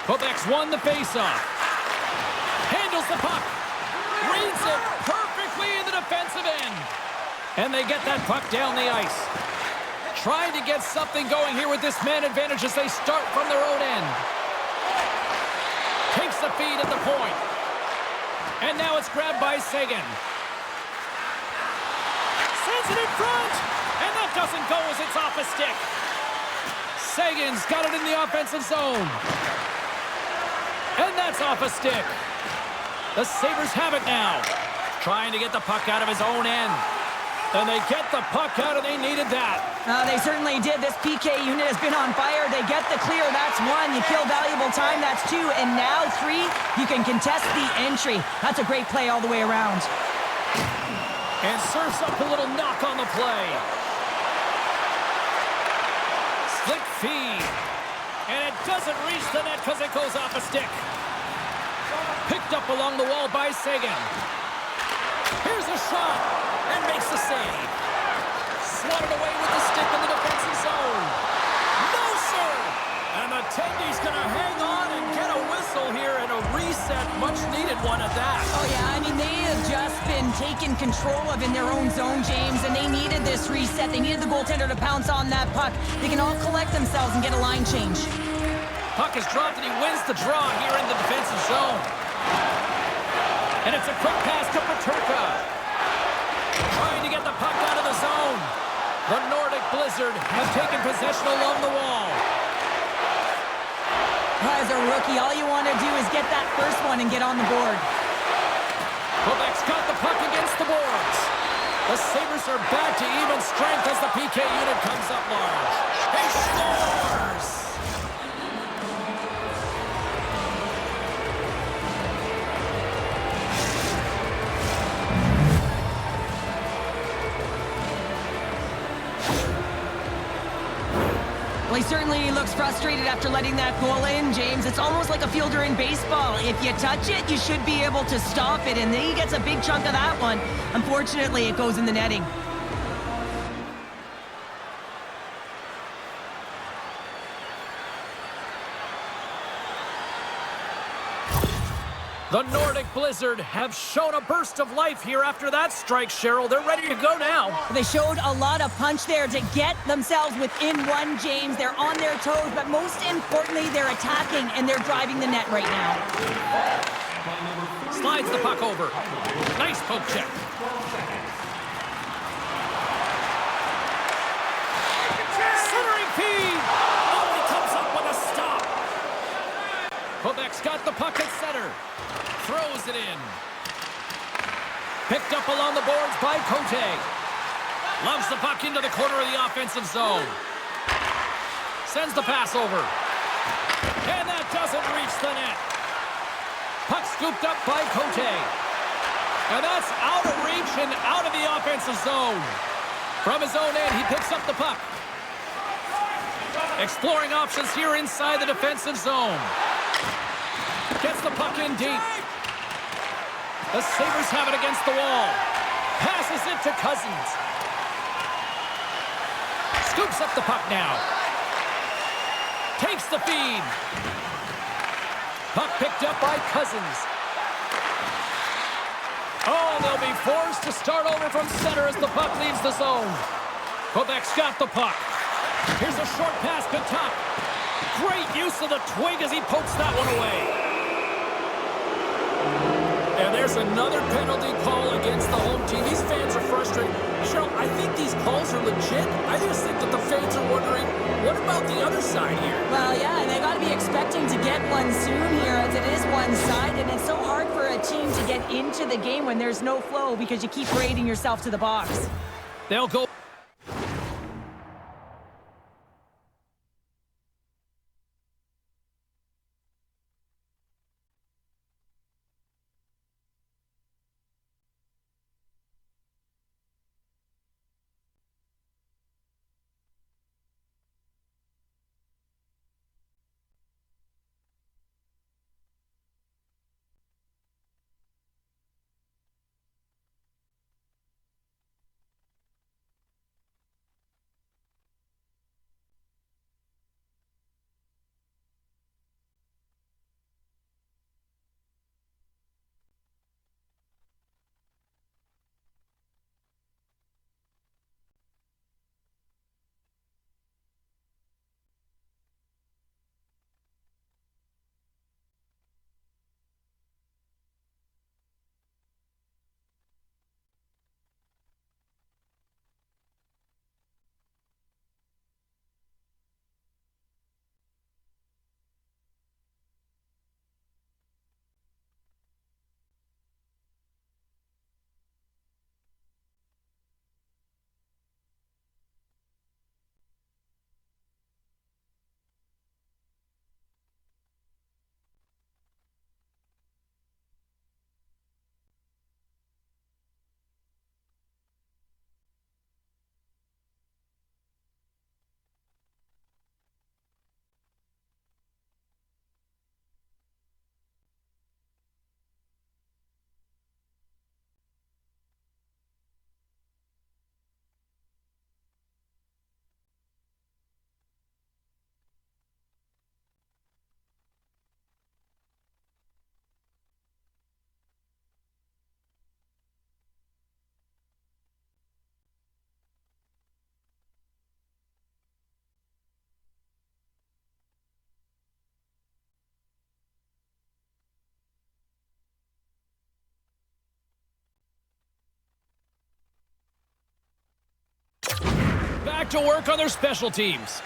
Quebec's won the face-off. Handles the puck. Reads it perfectly in the defensive end. And they get that puck down the ice. Trying to get something going here with this man advantage as they start from their own end. Takes the feed at the point. And now it's grabbed by Saison. Sends it in front. And that doesn't go as it's off a stick. Sagan's got it in the offensive zone. And that's off a stick. The Sabres have it now. Trying to get the puck out of his own end. And they get the puck out, and they needed that. They certainly did. This PK unit has been on fire. They get the clear. That's one. You kill valuable time. That's two. And now three, you can contest the entry. That's a great play all the way around. And serves up a little knock on the play. Slick feed. And it doesn't reach the net because it goes off a stick. Picked up along the wall by Saison. Here's a shot, and makes the save. Swatted away with the stick in the defensive zone. No, sir! And the Tendy's going to hang on and get a whistle here, and a reset, much-needed one at that. Oh, yeah, I mean, they have just been taken control of in their own zone, James, and they needed this reset. They needed the goaltender to pounce on that puck. They can all collect themselves and get a line change. Puck is dropped, and he wins the draw here in the defensive zone. And it's a quick pass to Peterka. Trying to get the puck out of the zone. The Nordic Blizzard have taken possession along the wall. As a rookie, all you want to do is get that first one and get on the board. Quebec's got the puck against the boards. The Sabres are back to even strength as the PK unit comes up large. He scores! Well, he certainly looks frustrated after letting that goal in, James. It's almost like a fielder in baseball. If you touch it, you should be able to stop it, and then he gets a big chunk of that one. Unfortunately, it goes in the netting. The Nordic Blizzard have shown a burst of life here after that strike, Cheryl. They're ready to go now. They showed a lot of punch there to get themselves within one, James. They're on their toes, but most importantly, they're attacking and they're driving the net right now. Slides the puck over. Nice poke check. Centering feed. Oh, he comes up with a stop. Quebec's got the puck at center. Throws it in. Picked up along the boards by Cote. Loves the puck into the corner of the offensive zone. Sends the pass over. And that doesn't reach the net. Puck scooped up by Cote. And that's out of reach and out of the offensive zone. From his own end, he picks up the puck. Exploring options here inside the defensive zone. Gets the puck in deep. The Sabres have it against the wall. Passes it to Cousins. Scoops up the puck now. Takes the feed. Puck picked up by Cousins. Oh, they'll be forced to start over from center as the puck leaves the zone. Quebec's got the puck. Here's a short pass to Tuck. Great use of the twig as he pokes that one away. And there's another penalty call against the home team. These fans are frustrated. Cheryl, I think these calls are legit. I just think that the fans are wondering, what about the other side here? Well, yeah, and they got to be expecting to get one soon here as it is one-sided. And it's so hard for a team to get into the game when there's no flow because you keep parading yourself to the box. They'll go. Back to work on their special teams.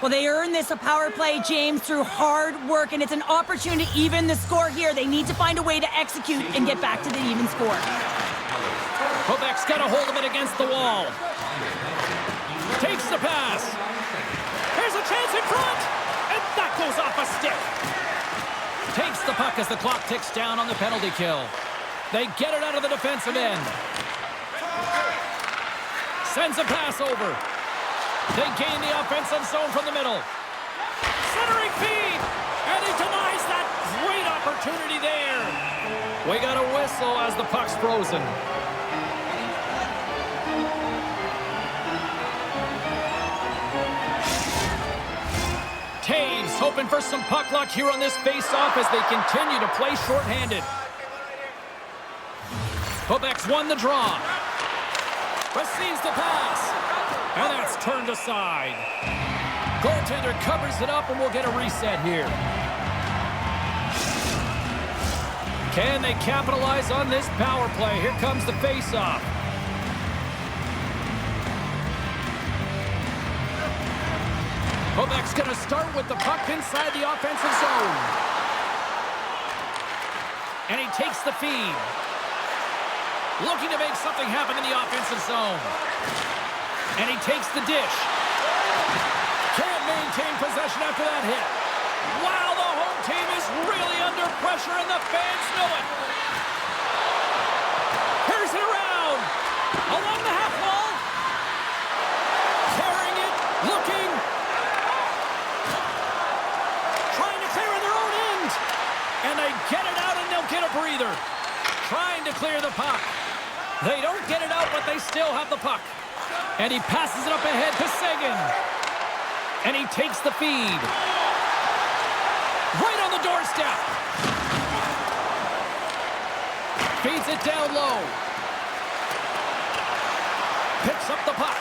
Well, they earned this a power play, James, through hard work, and it's an opportunity to even the score here. They need to find a way to execute and get back to the even score. Quebec's got a hold of it against the wall. Takes the pass. Here's a chance in front, and that goes off a stick. Takes the puck as the clock ticks down on the penalty kill. They get it out of the defensive end. Sends a pass over. They gain the offensive zone from the middle. Centering feed. And he denies that great opportunity there. We got a whistle as the puck's frozen. Taves hoping for some puck luck here on this face-off as they continue to play shorthanded. Quebec's won the draw. Receives the pass. And that's turned aside. Goaltender covers it up and we'll get a reset here. Can they capitalize on this power play? Here comes the face-off. Quebec's going to start with the puck inside the offensive zone. And he takes the feed. Looking to make something happen in the offensive zone. And he takes the dish. Can't maintain possession after that hit. Wow, the home team is really under pressure and the fans know it. Here's it around. Along the half wall. Carrying it. Looking. Trying to clear in their own end. And they get it out and they'll get a breather. Trying to clear the puck. They don't get it out, but they still have the puck. And he passes it up ahead to Saison. And he takes the feed. Right on the doorstep. Feeds it down low. Picks up the puck.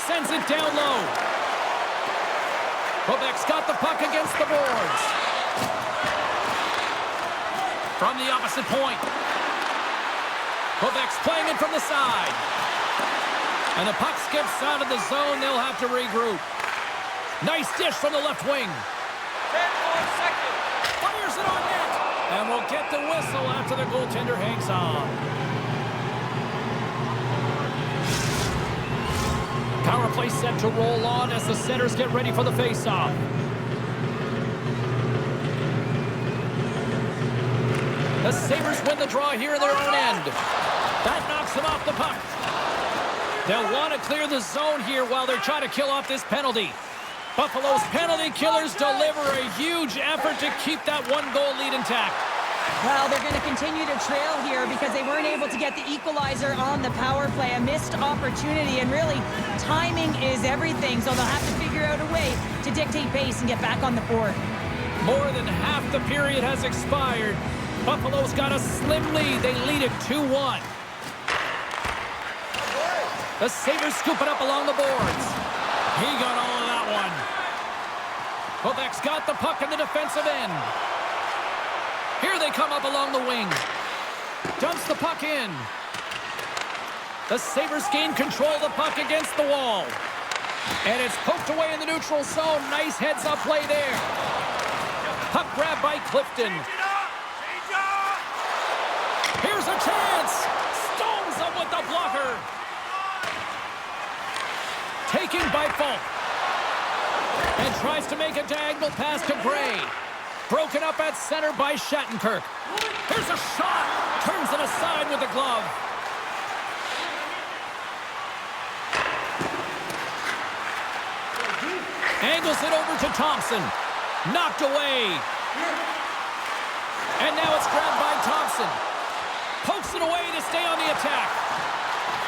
Sends it down low. Quebec's got the puck against the boards. From the opposite point. Quebec's playing it from the side. And the puck skips out of the zone. They'll have to regroup. Nice dish from the left wing. 10 more seconds. Fires it on net. And we'll get the whistle after the goaltender hangs on. Power play set to roll on as the centers get ready for the face-off. The Sabres win the draw here in their own end. That knocks them off the puck. They'll want to clear the zone here while they're trying to kill off this penalty. Buffalo's penalty killers deliver a huge effort to keep that one-goal lead intact. Well, they're going to continue to trail here because they weren't able to get the equalizer on the power play. A missed opportunity, and really, timing is everything, so they'll have to figure out a way to dictate pace and get back on the board. More than half the period has expired. Buffalo's got a slim lead. They lead it 2-1. The Sabres scoop it up along the boards. He got all of that one. Quebec's got the puck in the defensive end. Here they come up along the wing. Dumps the puck in. The Sabres gain control of the puck against the wall. And it's poked away in the neutral zone. Nice heads-up play there. Puck grab by Clifton. Here's a chance. Stones up with the blocker. Taken by Falk. And tries to make a diagonal pass to Gray. Broken up at center by Shattenkirk. Here's a shot. Turns it aside with the glove. Angles it over to Thompson. Knocked away. And now it's grabbed by Thompson. Pokes it away to stay on the attack.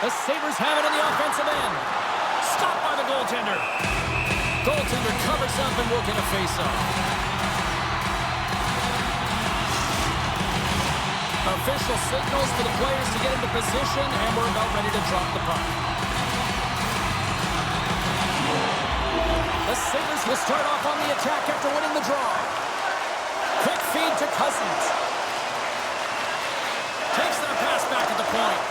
The Sabres have it in the offensive end. Stopped by the goaltender. Goaltender covers up and will get a face-off. Official signals for the players to get into position, and we're about ready to drop the puck. The Sabres will start off on the attack after winning the draw. Quick feed to Cousins. Takes that pass back at the point.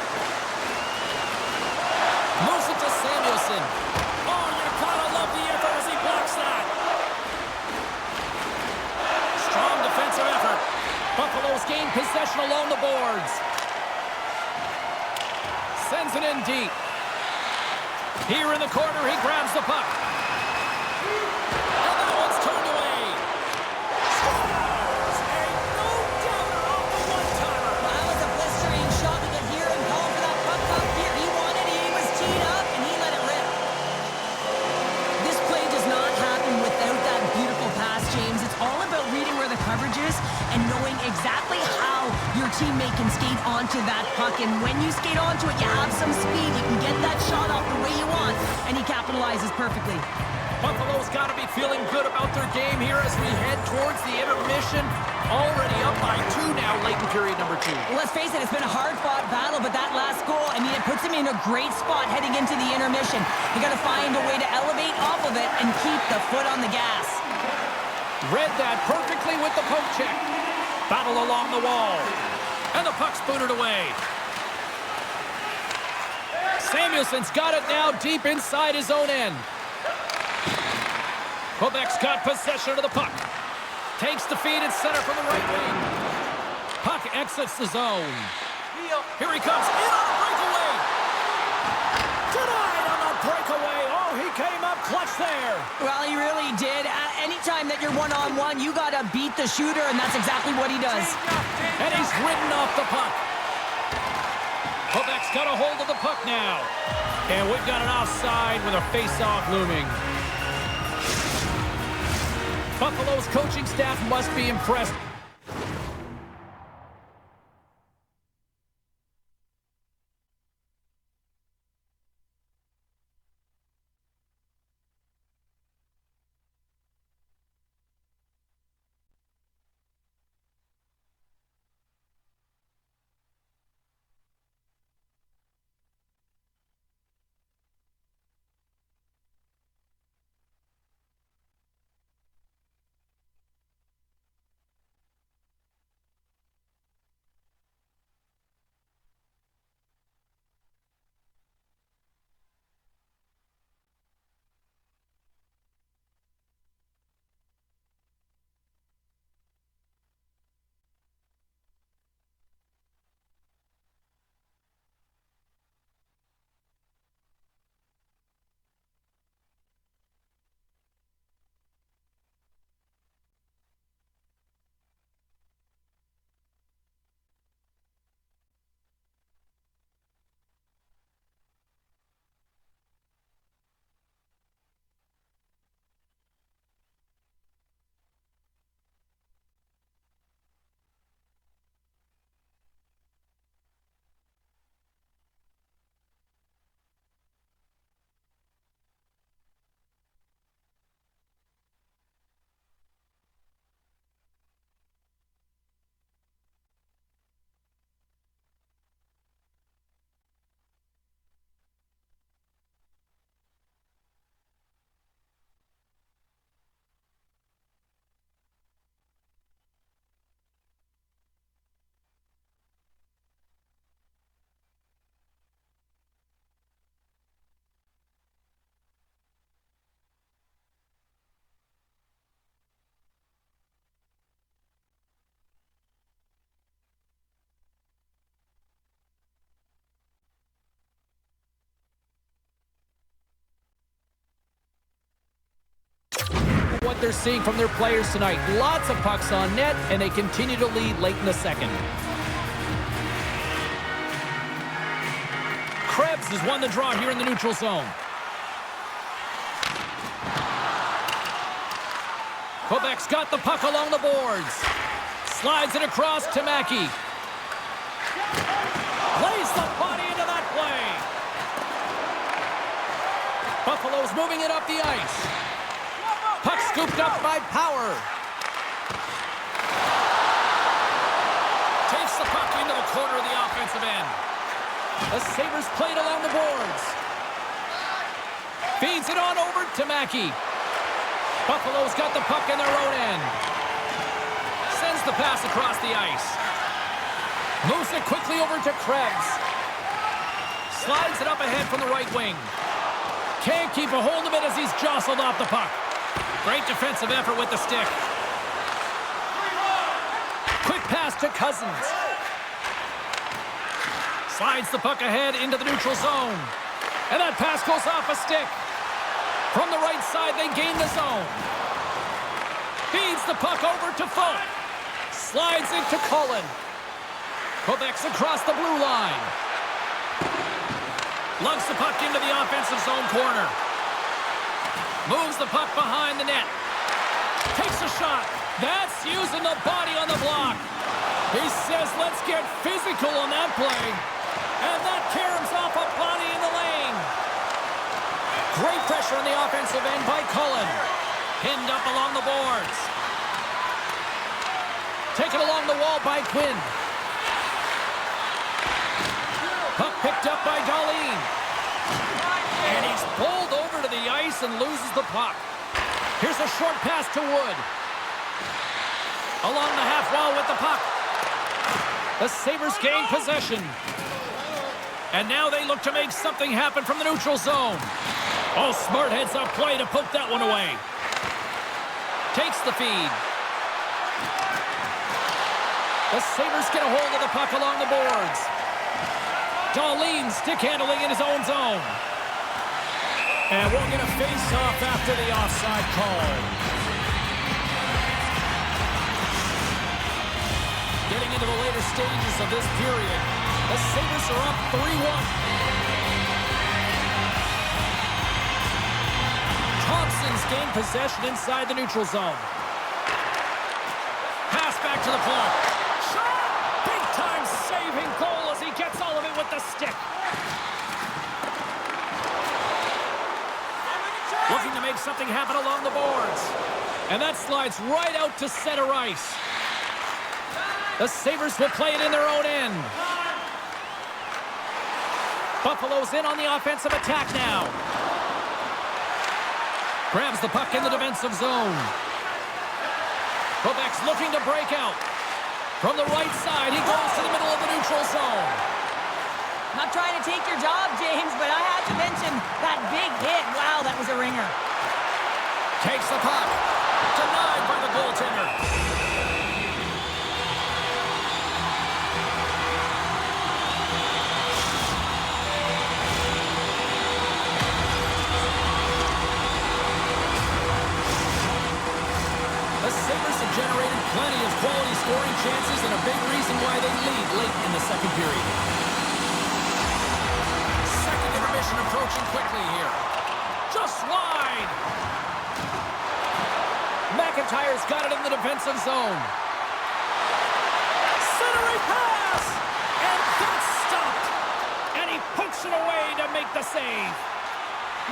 Moves it to Samuelson. Oh, you gotta love the effort as he blocks that. Strong defensive effort. Buffalo's gained possession along the boards. Sends it in deep. Here in the corner, he grabs the puck. And that one's turned away. Scores! A no-doubter off the one-timer. Well, that was a blistering shot. We could hear him call for that puck up here. He wanted it in to that puck, and when you skate onto it, you have some speed. You can get that shot off the way you want, and he capitalizes perfectly. Buffalo's got to be feeling good about their game here as we head towards the intermission. Already up by 2 now, late in period number 2. Well, let's face it, it's been a hard-fought battle, but that last goal, I mean, it puts him in a great spot heading into the intermission. You got to find a way to elevate off of it and keep the foot on the gas. Read that perfectly with the poke check. Battle along the wall. And the puck's booted away. Samuelson's got it now deep inside his own end. Quebec's got possession of the puck. Takes the feed in center from the right wing. Puck exits the zone. Here he comes in on a breakaway. Denied on the breakaway. Oh, he came up clutch there. Well, he really did. Anytime that you're one-on-one, you got to beat the shooter, and that's exactly what he does. And he's ridden off the puck. Quebec's got a hold of the puck now. And we've got an offside with a face-off looming. Buffalo's coaching staff must be impressed. What they're seeing from their players tonight. Lots of pucks on net, and they continue to lead late in the second. Krebs has won the draw here in the neutral zone. Quebec's got the puck along the boards. Slides it across to Mackey. Plays the body into that play. Buffalo's moving it up the ice. Puck scooped up by Power. Takes the puck into the corner of the offensive end. The Sabres played along the boards. Feeds it on over to Mackey. Buffalo's got the puck in their own end. Sends the pass across the ice. Moves it quickly over to Krebs. Slides it up ahead from the right wing. Can't keep a hold of it as he's jostled off the puck. Great defensive effort with the stick. Quick pass to Cousins. Slides the puck ahead into the neutral zone. And that pass goes off a stick. From the right side, they gain the zone. Feeds the puck over to Folk. Slides it to Cullen. Quebec's across the blue line. Lugs the puck into the offensive zone corner. Moves the puck behind the net. Takes a shot. That's using the body on the block. He says, let's get physical on that play. And that caroms off a body in the lane. Great pressure on the offensive end by Cullen. Pinned up along the boards. Taken along the wall by Quinn. Puck picked up by Darlene. And he's pulled over to the ice and loses the puck. Here's a short pass to Wood. Along the half wall with the puck. The Sabres gain possession. And now they look to make something happen from the neutral zone. Oh, smart heads-up play to put that one away. Takes the feed. The Sabres get a hold of the puck along the boards. Darlene stick handling in his own zone. And we'll get a face-off after the offside call. Getting into the later stages of this period, the Sabres are up 3-1. Thompson's gained possession inside the neutral zone. Pass back to the point. Shot! Big-time saving goal as he gets all of it with the stick. Looking to make something happen along the boards. And that slides right out to center ice. The Sabres will play it in their own end. Buffalo's in on the offensive attack now. Grabs the puck in the defensive zone. Quebec's looking to break out. From the right side, he goes to the middle of the neutral zone. Not trying to take your job, James, but I have to mention that big hit. Wow, that was a ringer. Takes the puck. Denied by the goaltender. The Sabres have generated plenty of quality scoring chances and a big reason why they lead late in the second period. Second intermission approaching quickly here. Just wide. McIntyre's got it in the defensive zone. Centering pass! And that's stopped. And he puts it away to make the save.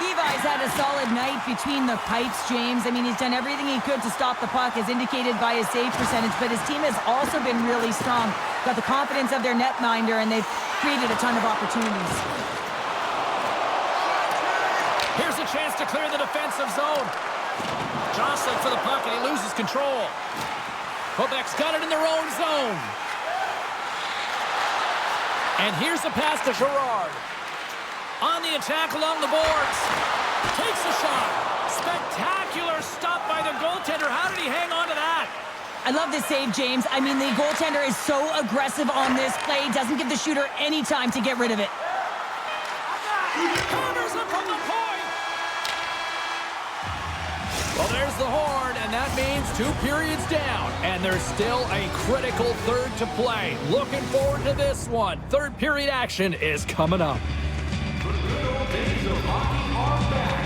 Levi's had a solid night between the pipes, James. I mean, he's done everything he could to stop the puck, as indicated by his save percentage, but his team has also been really strong. Got the confidence of their netminder, and they've created a ton of opportunities. Here's a chance to clear the defensive zone. Jostling for the puck, and he loses control. Quebec's got it in their own zone. And here's a pass to Girard. On the attack along the boards. Takes a shot. Spectacular stop by the goaltender. How did he hang on to that? I love this save, James. I mean, the goaltender is so aggressive on this play. Doesn't give the shooter any time to get rid of it. Corners it from the point. Well, there's the horn, and that means 2 periods down. And there's still a critical third to play. Looking forward to this one. Third period action is coming up. The good old days of hockey are back.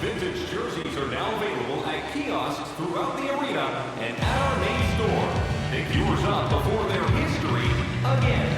Vintage jerseys are now available at kiosks throughout the arena and at our main store. Pick yours up before their history again.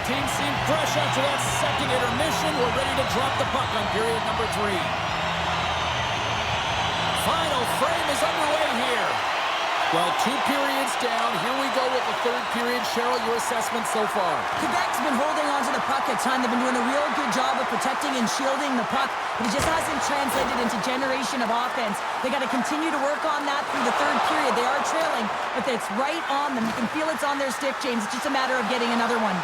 teams seem fresh after that second intermission. We're ready to drop the puck on period number 3. Final frame is underway here. Well, 2 periods down. Here we go with the third period. Cheryl, your assessment so far? Quebec's been holding on to the puck at time. They've been doing a real good job of protecting and shielding the puck, but it just hasn't translated into generation of offense. They got to continue to work on that through the third period. They are trailing, but it's right on them. You can feel it's on their stick, James. It's just a matter of getting another one.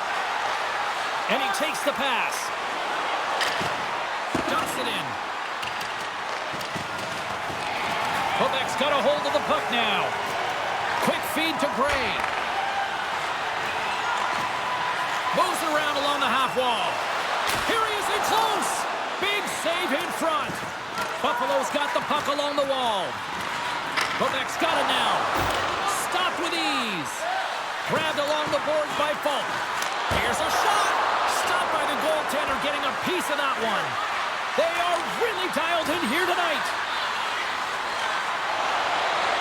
And he takes the pass. Dumps it in. Quebec's got a hold of the puck now. Quick feed to Gray. Moves around along the half wall. Here he is in close. Big save in front. Buffalo's got the puck along the wall. Quebec's got it now. Stopped with ease. Grabbed along the boards by Falk. Here's a shot. Stopped by the goaltender, getting a piece of that one. They are really dialed in here tonight.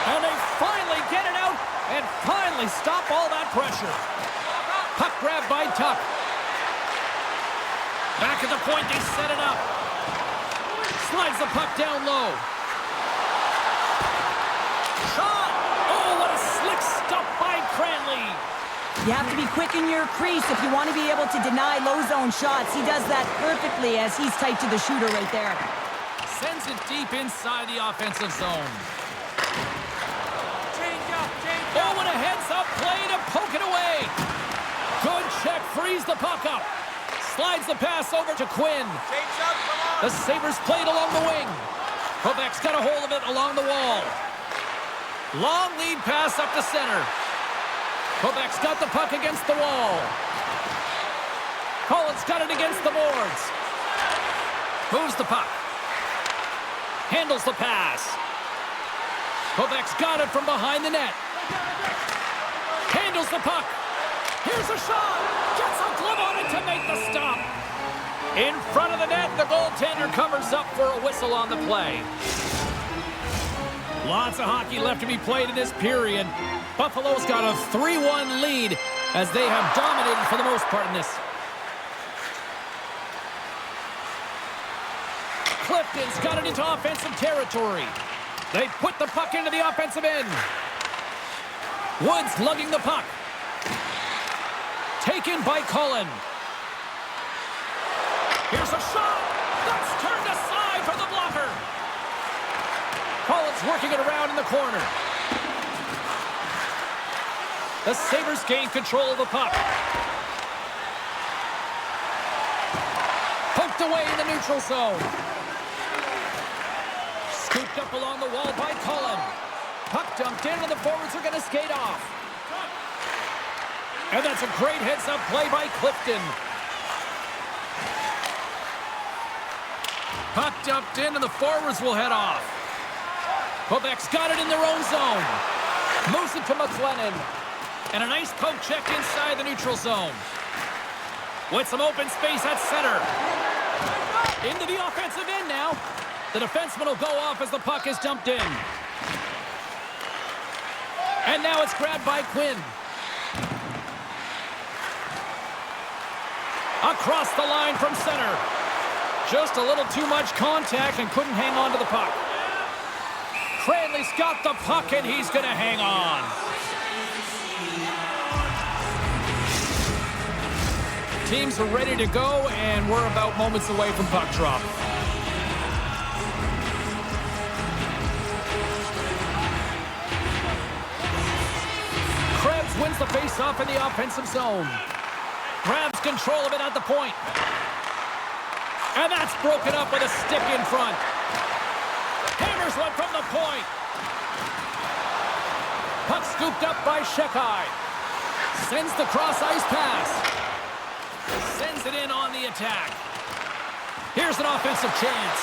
And they finally get it out and finally stop all that pressure. Puck grab by Tuck. Back at the point, they set it up. Slides the puck down low. Shot! Oh, what a slick stop by Cranley. You have to be quick in your crease if you want to be able to deny low zone shots. He does that perfectly as he's tight to the shooter right there. Sends it deep inside the offensive zone. Oh, and a heads-up play to poke it away. Good check, frees the puck up. Slides the pass over to Quinn. The Sabres played along the wing. Quebec's got a hold of it along the wall. Long lead pass up to center. Quebec's got the puck against the wall. Collins got it against the boards. Moves the puck. Handles the pass. Quebec's got it from behind the net. Handles the puck. Here's a shot. Gets a glove on it to make the stop. In front of the net, the goaltender covers up for a whistle on the play. Lots of hockey left to be played in this period. Buffalo's got a 3-1 lead as they have dominated for the most part in this. Clifton's got it into offensive territory. They put the puck into the offensive end. Woods lugging the puck. Taken by Cullen. Here's a shot. That's turned aside for the blocker. Collins working it around in the corner. The Sabres gain control of the puck. Poked away in the neutral zone. Scooped up along the wall by Cullen. Puck dumped in, and the forwards are going to skate off. And that's a great heads-up play by Clifton. Puck dumped in, and the forwards will head off. Quebec's got it in their own zone. Moves it to McLennan. And a nice poke check inside the neutral zone. With some open space at center. Into the offensive end now. The defenseman will go off as the puck is dumped in. And now it's grabbed by Quinn. Across the line from center. Just a little too much contact and couldn't hang on to the puck. Cranley's got the puck and he's going to hang on. Teams are ready to go and we're about moments away from puck drop. Krebs wins the face-off in the offensive zone. Grabs control of it at the point. And that's broken up with a stick in front. Hammers one from the point. Puck scooped up by S.O.A.C.J.V. Sends the cross-ice pass. Sends it in on the attack. Here's an offensive chance.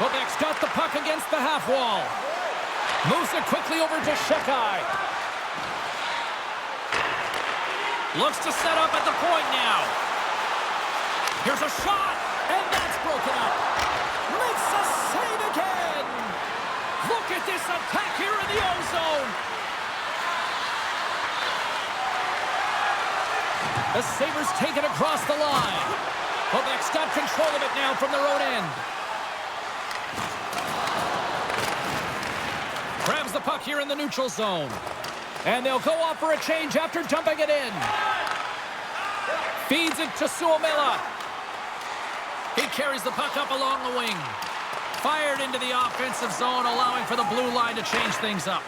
Quebec's got the puck against the half wall. Moves it quickly over to S.O.A.C.J.V. Looks to set up at the point now. Here's a shot, and that's broken up. Makes a save again. Look at this attack here in the O-zone. The Sabres take it across the line. Quebec's got control of it now from their own end. Grabs the puck here in the neutral zone. And they'll go off for a change after dumping it in. Feeds it to S.O.A.C.J.V. He carries the puck up along the wing. Fired into the offensive zone, allowing for the blue line to change things up.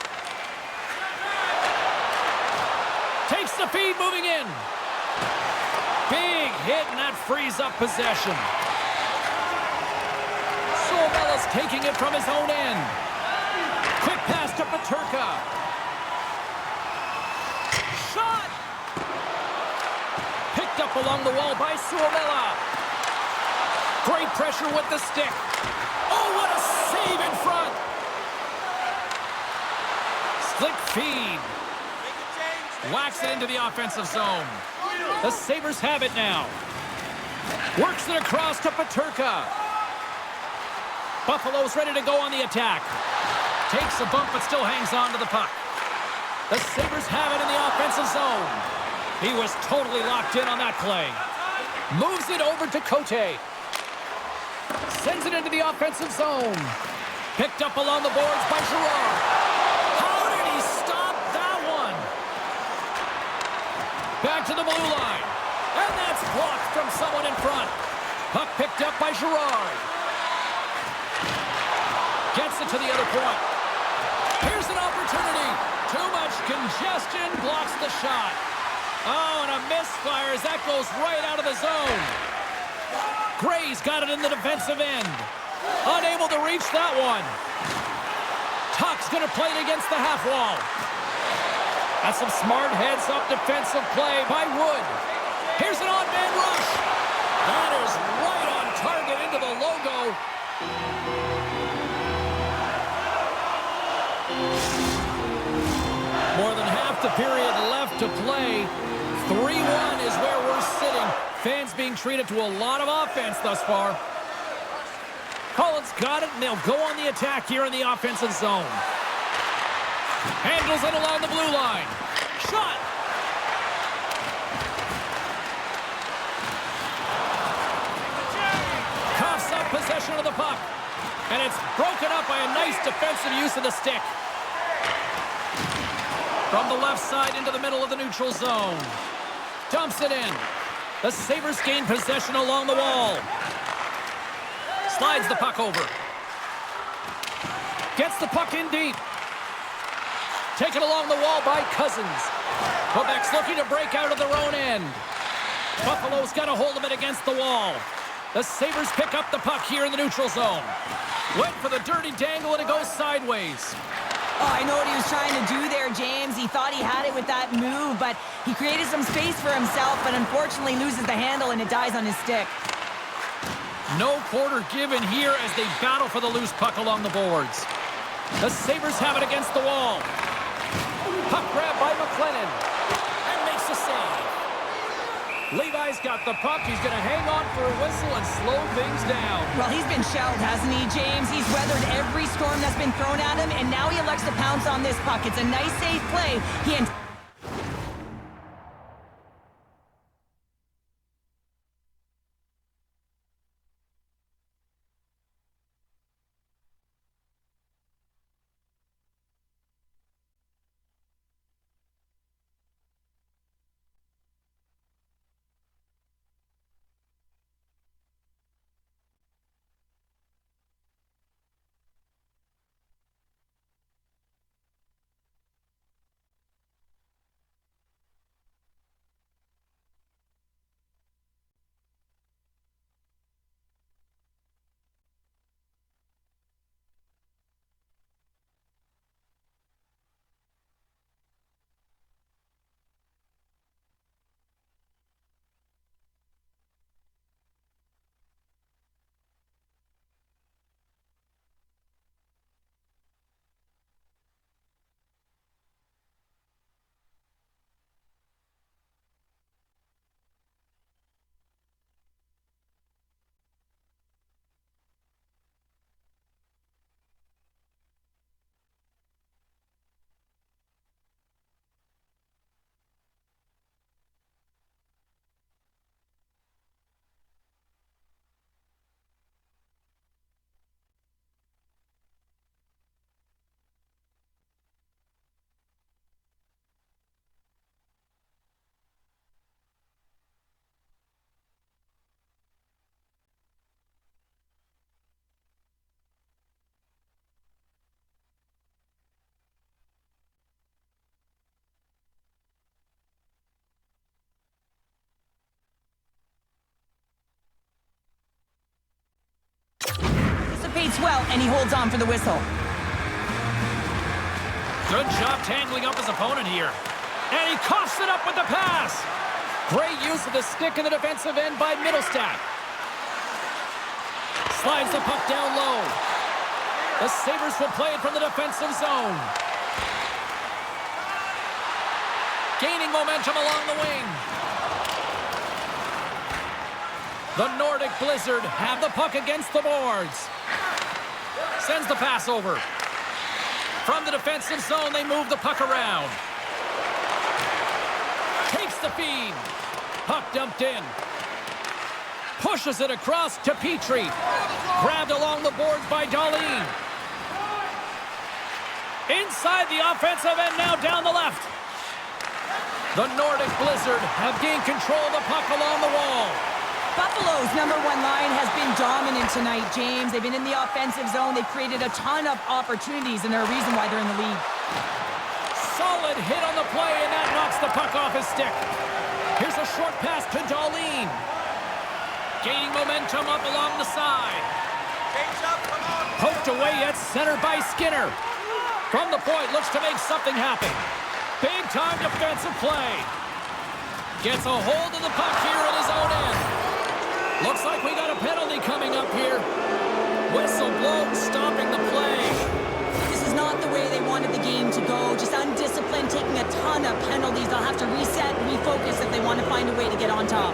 Takes the feed, moving in. Big hit, and that frees up possession. S.O.A.C.J.V's taking it from his own end. Quick pass to Peterka. Shot! Picked up along the wall by S.O.A.C.J.V. Great pressure with the stick. Oh, what a save in front! Slick feed. Whacks it into the offensive zone. The Sabres have it now. Works it across to Peterka. Buffalo's ready to go on the attack. Takes a bump but still hangs on to the puck. The Sabres have it in the offensive zone. He was totally locked in on that play. Moves it over to Cote. Sends it into the offensive zone. Picked up along the boards by Girard. How did he stop that one? Back to the blue line. And that's blocked from someone in front. Puck picked up by Girard. Gets it to the other point. Here's an opportunity. Too much congestion blocks the shot. Oh, and a misfire as that goes right out of the zone. Gray's got it in the defensive end. Unable to reach that one. Tuck's going to play it against the half wall. That's some smart heads-up defensive play by Wood. Here's an odd man rush. That is right on target into the logo. More than half the period left to play. 3-1 is where we're sitting. Fans being treated to a lot of offense thus far. Collins got it, and they'll go on the attack here in the offensive zone. Handles it along the blue line. Shot! Coughs up possession of the puck. And it's broken up by a nice defensive use of the stick. From the left side into the middle of the neutral zone. Dumps it in. The Sabres gain possession along the wall. Slides the puck over. Gets the puck in deep. Taken along the wall by Cousins. Quebec's looking to break out of their own end. Buffalo's got a hold of it against the wall. The Sabres pick up the puck here in the neutral zone. Went for the dirty dangle and it goes sideways. Oh, I know what he was trying to do there, James. He thought he had it with that move, but he created some space for himself, but unfortunately loses the handle and it dies on his stick. No quarter given here as they battle for the loose puck along the boards. The Sabres have it against the wall. Puck grab by McLennan. And makes a save. Levi's got the puck. He's going to hang on for a whistle and slow things down. Well, he's been shelled, hasn't he, James? He's weathered every storm that's been thrown at him, and now he elects to pounce on this puck. It's a nice, safe play. anticipates well, and he holds on for the whistle. Good job tangling up his opponent here. And he coughs it up with the pass. Great use of the stick in the defensive end by Middlestat. Slides the puck down low. The Sabres will play it from the defensive zone. Gaining momentum along the wing. The Nordic Blizzard have the puck against the boards. Sends the pass over. From the defensive zone, they move the puck around. Takes the feed. Puck dumped in. Pushes it across to Petrie. Grabbed along the boards by Darlene. Inside the offensive end, now down the left. The Nordic Blizzard have gained control of the puck along the wall. Buffalo's number one line has been dominant tonight, James. They've been in the offensive zone. They've created a ton of opportunities, and they're a reason why they're in the lead. Solid hit on the play, and that knocks the puck off his stick. Here's a short pass to Darlene. Gaining momentum up along the side. Poked away at center by Skinner. From the point, looks to make something happen. Big-time defensive play. Gets a hold of the puck here at his own end. Looks like we got a penalty coming up here. Whistle blown, stopping the play. This is not the way they wanted the game to go. Just undisciplined, taking a ton of penalties. They'll have to reset and refocus if they want to find a way to get on top.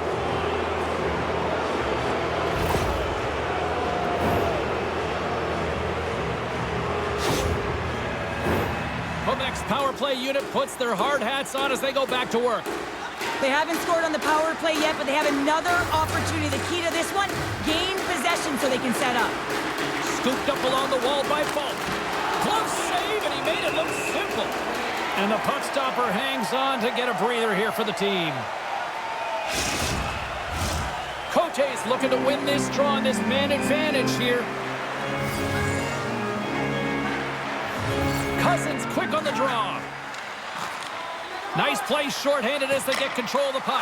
Quebec's power play unit puts their hard hats on as they go back to work. They haven't scored on the power play yet, but they have another opportunity. The key to this one, gain possession so they can set up. Scooped up along the wall by Falk. Close save, and he made it look simple. And the puck stopper hangs on to get a breather here for the team. Cote's looking to win this draw on this man advantage here. Cousins quick on the draw. Nice play shorthanded as they get control of the puck.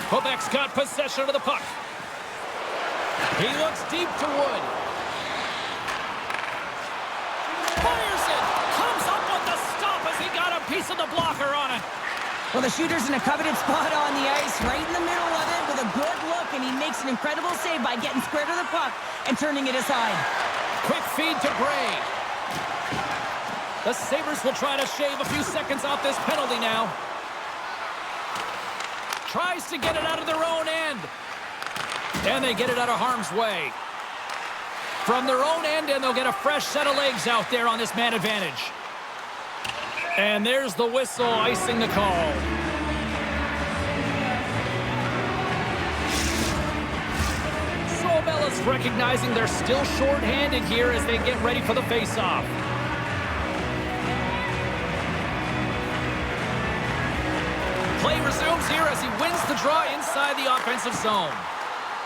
Quebec's got possession of the puck. He looks deep to Wood. Fires it. Comes up with the stop as he got a piece of the blocker on it. Well, the shooter's in a coveted spot on the ice, right in the middle of it with a good look, and he makes an incredible save by getting square to the puck and turning it aside. Quick feed to Gray. The Sabres will try to shave a few seconds off this penalty now. Tries to get it out of their own end. And they get it out of harm's way. From their own end, and they'll get a fresh set of legs out there on this man advantage. And there's the whistle icing the call. Sobella's recognizing they're still short-handed here as they get ready for the face-off. Play resumes here as he wins the draw inside the offensive zone.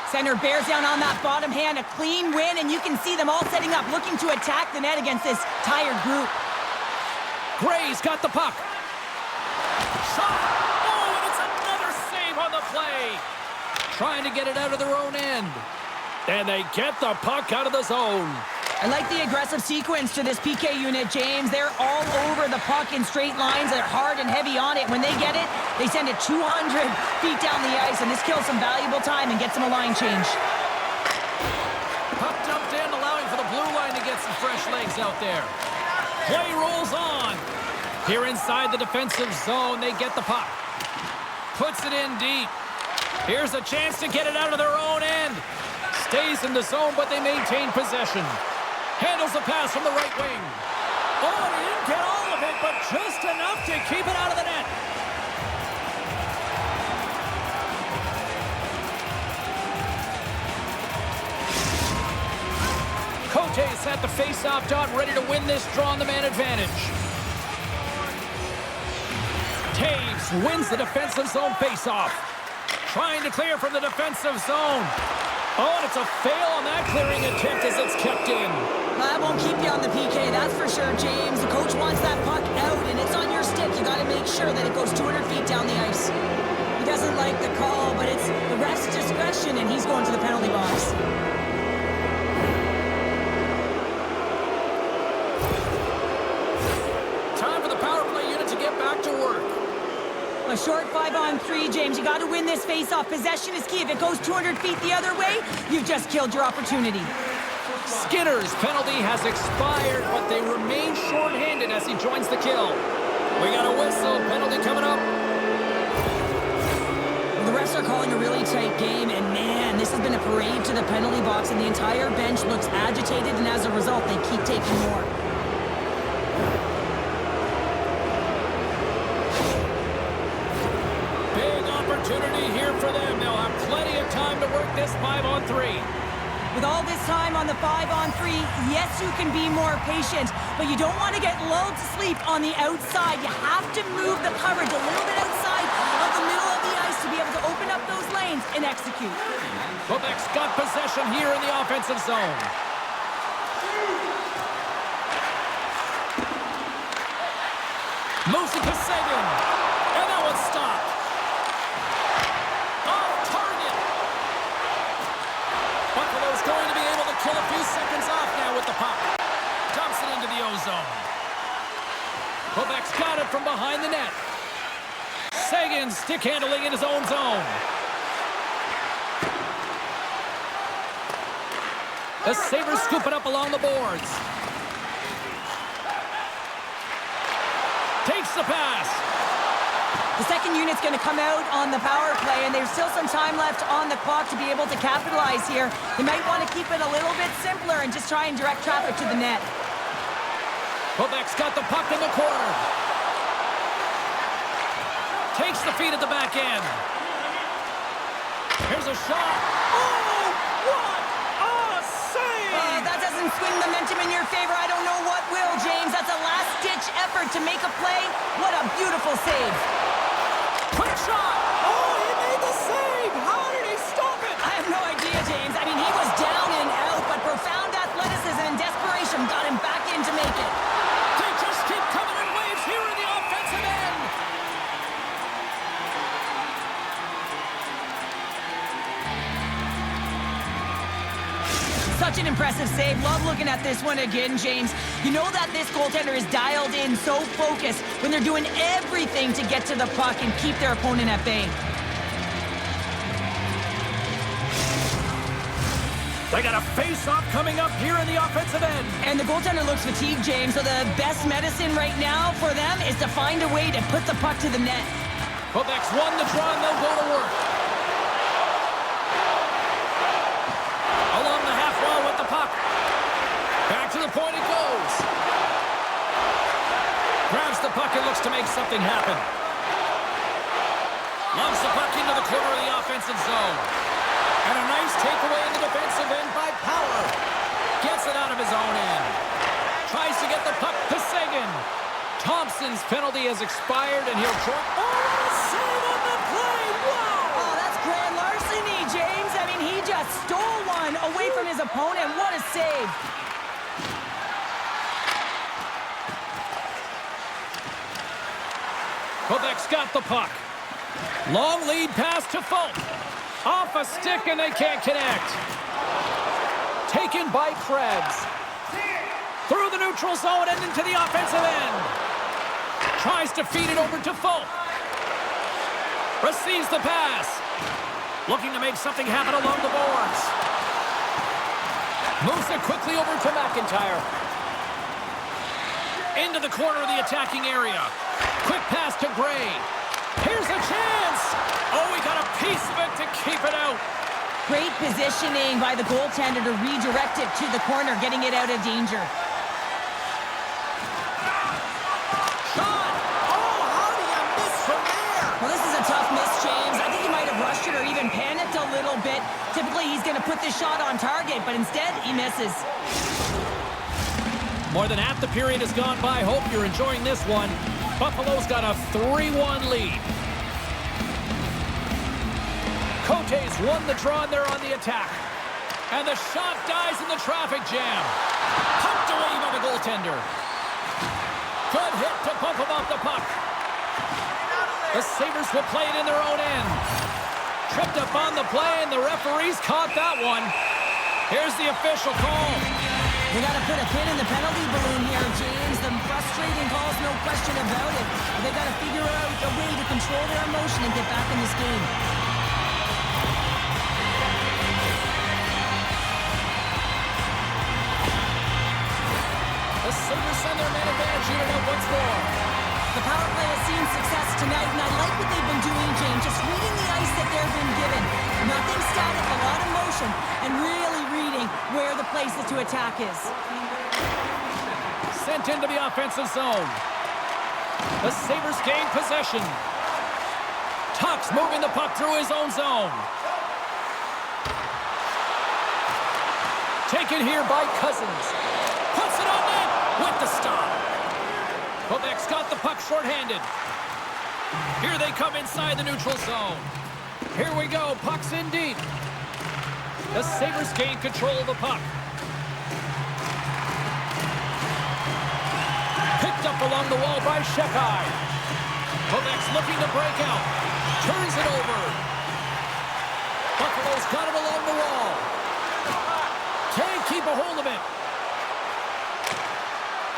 Center bears down on that bottom hand, a clean win, and you can see them all setting up, looking to attack the net against this tired group. Gray's got the puck. Shot! Oh, and it's another save on the play. Trying to get it out of their own end. And they get the puck out of the zone. I like the aggressive sequence to this PK unit, James. They're all over the puck in straight lines. They're hard and heavy on it. When they get it, they send it 200 feet down the ice, and this kills some valuable time and gets them a line change. Puck dumped in, allowing for the blue line to get some fresh legs out there. Play rolls on. Here inside the defensive zone, they get the puck. Puts it in deep. Here's a chance to get it out of their own end. Stays in the zone, but they maintain possession. Handles the pass from the right wing. Oh, he didn't get all of it, but just enough to keep it out of the net. Cote's at the face-off dot, ready to win this draw on the man advantage. Taves wins the defensive zone face-off. Trying to clear from the defensive zone. Oh, and it's a fail on that clearing attempt as it's kept in. That won't keep you on the PK, that's for sure, James. The coach wants that puck out, and it's on your stick. You got to make sure that it goes 200 feet down the ice. You doesn't like the call, but it's the ref's discretion, and he's going to the penalty box. Time for the power play unit to get back to work. A short 5-on-3, James. You got to win this face-off. Possession is key. If it goes 200 feet the other way, you've just killed your opportunity. Skinner's penalty has expired, but they remain short-handed as he joins the kill. We got a whistle. Penalty coming up. The refs are calling a really tight game, and man, this has been a parade to the penalty box, and the entire bench looks agitated, and as a result, they keep taking more. Big opportunity here for them. They'll have plenty of time to work this 5-on-3. With all this time on the 5-on-3, yes, you can be more patient, but you don't want to get lulled to sleep on the outside. You have to move the coverage a little bit outside of the middle of the ice to be able to open up those lanes and execute. Quebec's got possession here in the offensive zone. Moves it to Saison, and that one's stopped. Off target. Buffalo's going to be able to kill a few seconds off now with the puck. Dumps it into the O-zone. Quebec's got it from behind the net. Sagan stick handling in his own zone. The Sabres scoop it up along the boards. Takes the pass. The second unit's going to come out on the power play, and there's still some time left on the clock to be able to capitalize here. They might want to keep it a little bit simpler and just try and direct traffic to the net. Quebec's got the puck in the corner. Takes the feed at the back end. Here's a shot. Oh, what a save! That doesn't swing momentum in your favor. I don't know what will, James. That's a last-ditch effort to make a play. What a beautiful save. Quick shot! Oh, he made the save! How did he stop it? I have no idea, James. I mean, he was down and out, but profound athleticism and desperation got him back in to make it. They just keep coming in waves here in the offensive end. Such an impressive save. Love looking at this one again, James. You know that this goaltender is dialed in, so focused when they're doing everything to get to the puck and keep their opponent at bay. They got a face-off coming up here in the offensive end. And the goaltender looks fatigued, James, so the best medicine right now for them is to find a way to put the puck to the net. Quebec's won the draw, and they'll go to work. Along the half wall with the puck. Back to the point it goes. Grabs the puck and looks to make something happen. Loves the puck into the corner of the offensive zone. And a nice takeaway in the defensive end by Power. Gets it out of his own end. Tries to get the puck to Sagan. Thompson's penalty has expired, and he'll join. Oh, what a save on the play! Wow! Oh, that's grand larceny, James. I mean, he just stole one away from his opponent. What a save. Quebec's got the puck. Long lead pass to Fulk. Off a stick, and they can't connect. Taken by Krebs. Through the neutral zone and into the offensive end. Tries to feed it over to Fulk. Receives the pass. Looking to make something happen along the boards. Moves it quickly over to McIntyre. Into the corner of the attacking area. Quick pass to Gray. Here's a chance. Oh, we got a piece of it to keep it out. Great positioning by the goaltender to redirect it to the corner, getting it out of danger. Shot. Oh, how do you miss from there? Well, this is a tough miss, James. I think he might have rushed it or even panicked a little bit. Typically, he's going to put this shot on target, but instead, he misses. More than half the period has gone by. Hope you're enjoying this one. Buffalo's got a 3-1 lead. Cote's won the draw, and they're on the attack. And the shot dies in the traffic jam. Pumped away by the goaltender. Good hit to pump him off the puck. The Sabres will play it in their own end. Tripped up on the play, and the referees caught that one. Here's the official call. They got to put a pin in the penalty balloon here, James. The frustrating calls, no question about it. But they got to figure out a way to control their emotion and get back in this game. The Sabres send their man advantage unit up once more. The power play has seen success tonight, and I like what they've been doing, James. Just reading the ice that they've been given. Nothing static, a lot of motion, and really reading where the places to attack is. Sent into the offensive zone. The Sabres gain possession. Tuch's moving the puck through his own zone. Taken here by Cousins. Puts it on net with the stop. Quebec's got the puck shorthanded. Here they come inside the neutral zone. Here we go. Puck's in deep. The Sabres gain control of the puck. Picked up along the wall by S.O.A.C.J.V. Quebec's looking to break out. Turns it over. Buffalo's got it along the wall. Can't keep a hold of it.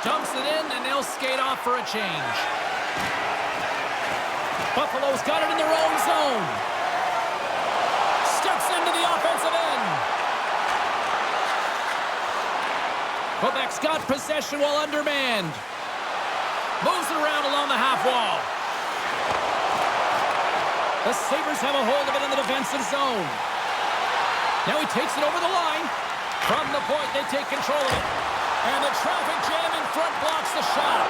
Dumps it in, and they'll skate off for a change. Buffalo's got it in their own zone. Steps into the offensive end. Quebec's got possession while undermanned. Moves it around along the half wall. The Sabres have a hold of it in the defensive zone. Now he takes it over the line. From the point, they take control of it. And the traffic jam in front blocks the shot.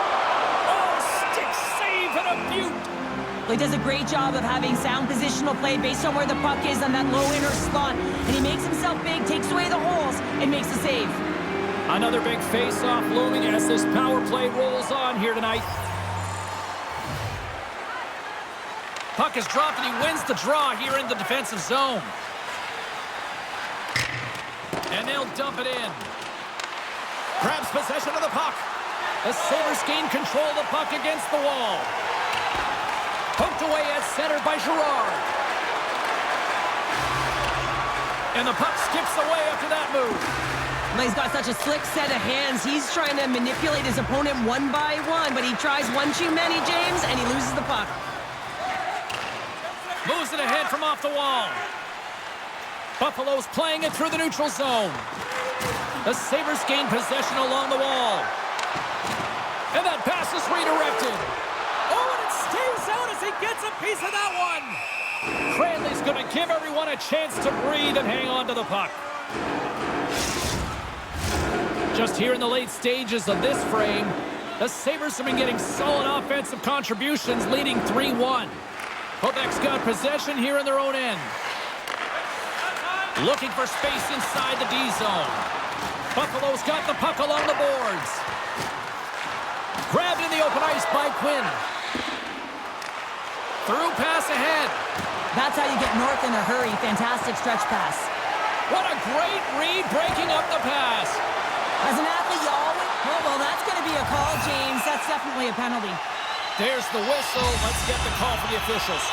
Oh, stick save and a beaut. Well, he does a great job of having sound positional play based on where the puck is on that low inner slot. And he makes himself big, takes away the holes, and makes a save. Another big face-off looming as this power play rolls on here tonight. Puck is dropped, and he wins the draw here in the defensive zone. And they'll dump it in. Grabs possession of the puck. The Sabres gain control of the puck against the wall. Poked away at center by Girard. And the puck skips away after that move. Well, he's got such a slick set of hands. He's trying to manipulate his opponent one by one, but he tries one too many, James, and he loses the puck. Moves it ahead from off the wall. Buffalo's playing it through the neutral zone. The Sabres gain possession along the wall. And that pass is redirected. Oh, and it stays out as he gets a piece of that one. Cranley's going to give everyone a chance to breathe and hang on to the puck. Just here in the late stages of this frame, the Sabres have been getting solid offensive contributions, leading 3-1. Quebec's got possession here in their own end. Looking for space inside the D zone. Buffalo's got the puck along the boards. Grabbed in the open ice by Quinn. Through pass ahead. That's how you get north in a hurry. Fantastic stretch pass. What a great read breaking up the pass. As an athlete, you always... Oh, well, that's going to be a call, James. That's definitely a penalty. There's the whistle. Let's get the call from the officials.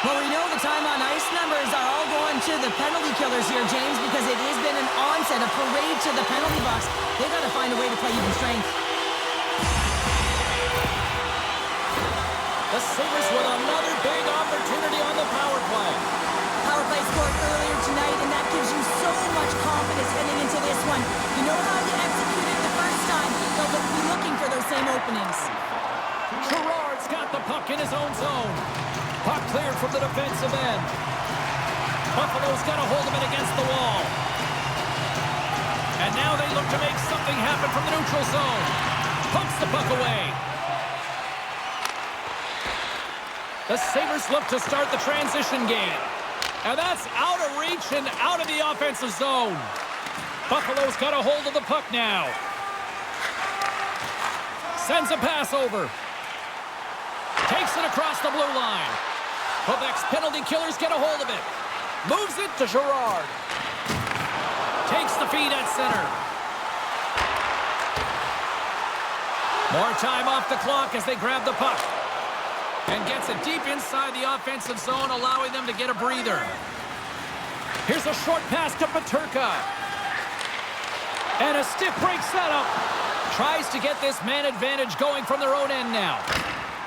Well, we know the time on ice numbers are all going to the penalty killers here, James, because it has been an onset, a parade to the penalty box. They've got to find a way to play even strength. The Sabres with another big opportunity on the power play. Power play scored earlier tonight, and that gives you so much confidence heading into this one. You know how you executed the first time. They'll be looking for those same openings. Girard's got the puck in his own zone. Puck cleared from the defensive end. Buffalo's got a hold of it against the wall. And now they look to make something happen from the neutral zone. Pumps the puck away. The Sabres look to start the transition game. And that's out of reach and out of the offensive zone. Buffalo's got a hold of the puck now. Sends a pass over. Takes it across the blue line. Quebec's penalty killers get a hold of it. Moves it to Girard. Takes the feed at center. More time off the clock as they grab the puck. And gets it deep inside the offensive zone, allowing them to get a breather. Here's a short pass to Peterka. And a stiff break setup. Tries to get this man advantage going from their own end now.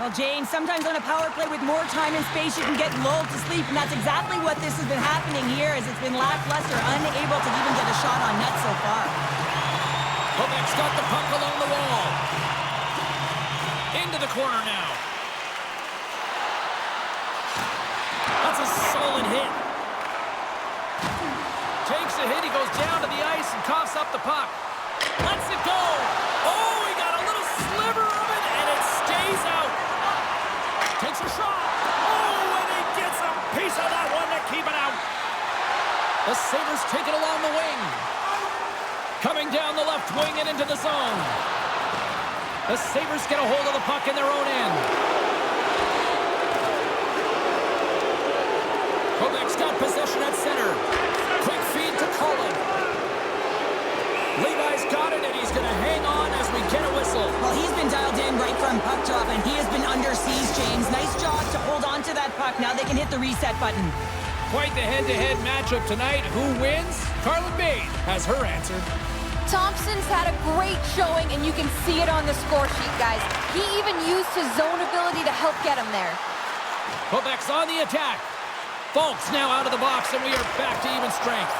Well, James, sometimes on a power play with more time and space, you can get lulled to sleep, and that's exactly what this has been happening here, as it's been lackluster, unable to even get a shot on net so far. Quebec's got the puck along the wall. Into the corner now. That's a solid hit. Takes a hit, he goes down to the ice and coughs up the puck. Lets it go. Oh, he got a little sliver of it, and it stays out. Takes a shot. Oh, and he gets a piece of that one to keep it out. The Sabres take it along the wing. Coming down the left wing and into the zone. The Sabres get a hold of the puck in their own end. Quebec's got possession at center. Quick feed to Cullen. Levi's got it, and he's going to hang on as we get a whistle. Well, he's been dialed in right from puck drop, and he has been under siege, James. Nice job to hold on to that puck. Now they can hit the reset button. Quite the head-to-head matchup tonight. Who wins? Carlin Bade has her answer. Thompson's had a great showing, and you can see it on the score sheet, guys. He even used his zone ability to help get him there. Quebec's on the attack. Falk's now out of the box, and we are back to even strength.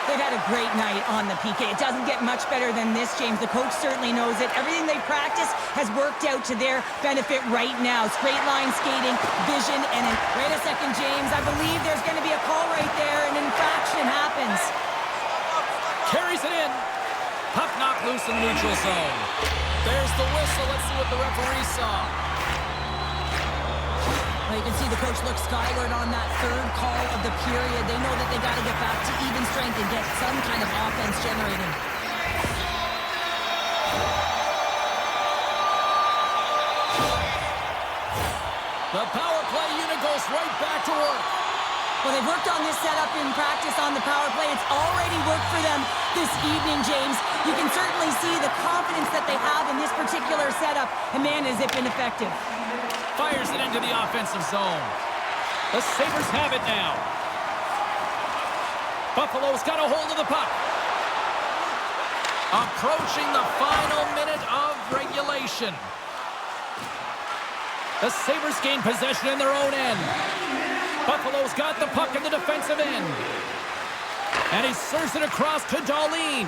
They've had a great night on the PK. It doesn't get much better than this, James. The coach certainly knows it. Everything they practice has worked out to their benefit right now. Straight line skating, vision, and wait a second, James. I believe there's going to be a call right there. An infraction happens. Carries it in. Puck knocked loose in the neutral zone. There's the whistle. Let's see what the referee saw. Well, you can see the coach look skyward on that third call of the period. They know that they got to get back to even strength and get some kind of offense generating. The power play unit goes right back to work. Well, they've worked on this setup in practice on the power play. It's already worked for them this evening, James. You can certainly see the confidence that they have in this particular setup. And man, has it been effective. Fires it into the offensive zone. The Sabres have it now. Buffalo's got a hold of the puck. Approaching the final minute of regulation. The Sabres gain possession in their own end. Buffalo's got the puck in the defensive end. And he serves it across to Darlene.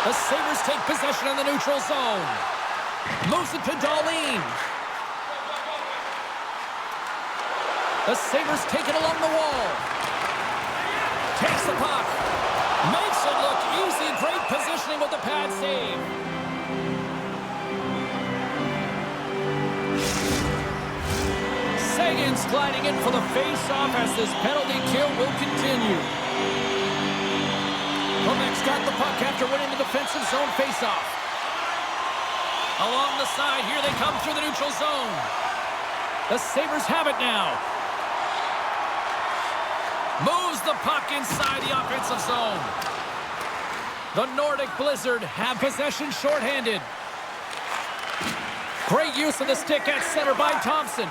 The Sabres take possession in the neutral zone. Moves it to Darlene. The Sabres take it along the wall. Takes the puck. Makes it look easy. Great positioning with the pad save. Sagan's gliding in for the face-off as this penalty kill will continue. Quebec's got the puck after winning the defensive zone face-off. Along the side, here they come through the neutral zone. The Sabres have it now. Moves the puck inside the offensive zone. The Nordic Blizzard have possession shorthanded. Great use of the stick at center by Thompson.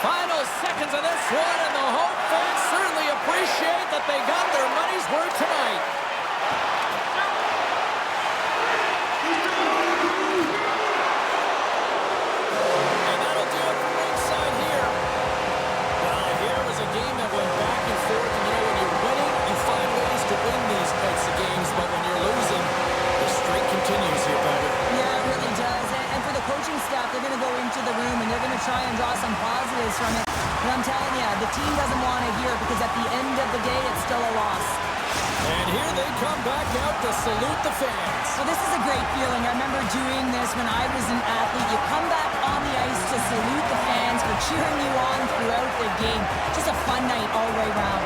Final seconds of this one, and the home fans certainly appreciate that they got their money's worth tonight. And that'll do it for ringside here. Well, here was a game that went back and forth, and you know, when you're winning, you find ways to win these types of games, but when you're losing, the streak continues here, Patrick. Yeah, it really does. And for the coaching staff, they're going to go into the room and they're going to try and draw some positives from it. But I'm telling you, the team doesn't want to hear it because at the end of the day, it's still a loss. And here they come back out to salute the fans. So this is a great feeling. I remember doing this when I was an athlete. You come back on the ice to salute the fans for cheering you on throughout the game. Just a fun night all the way around.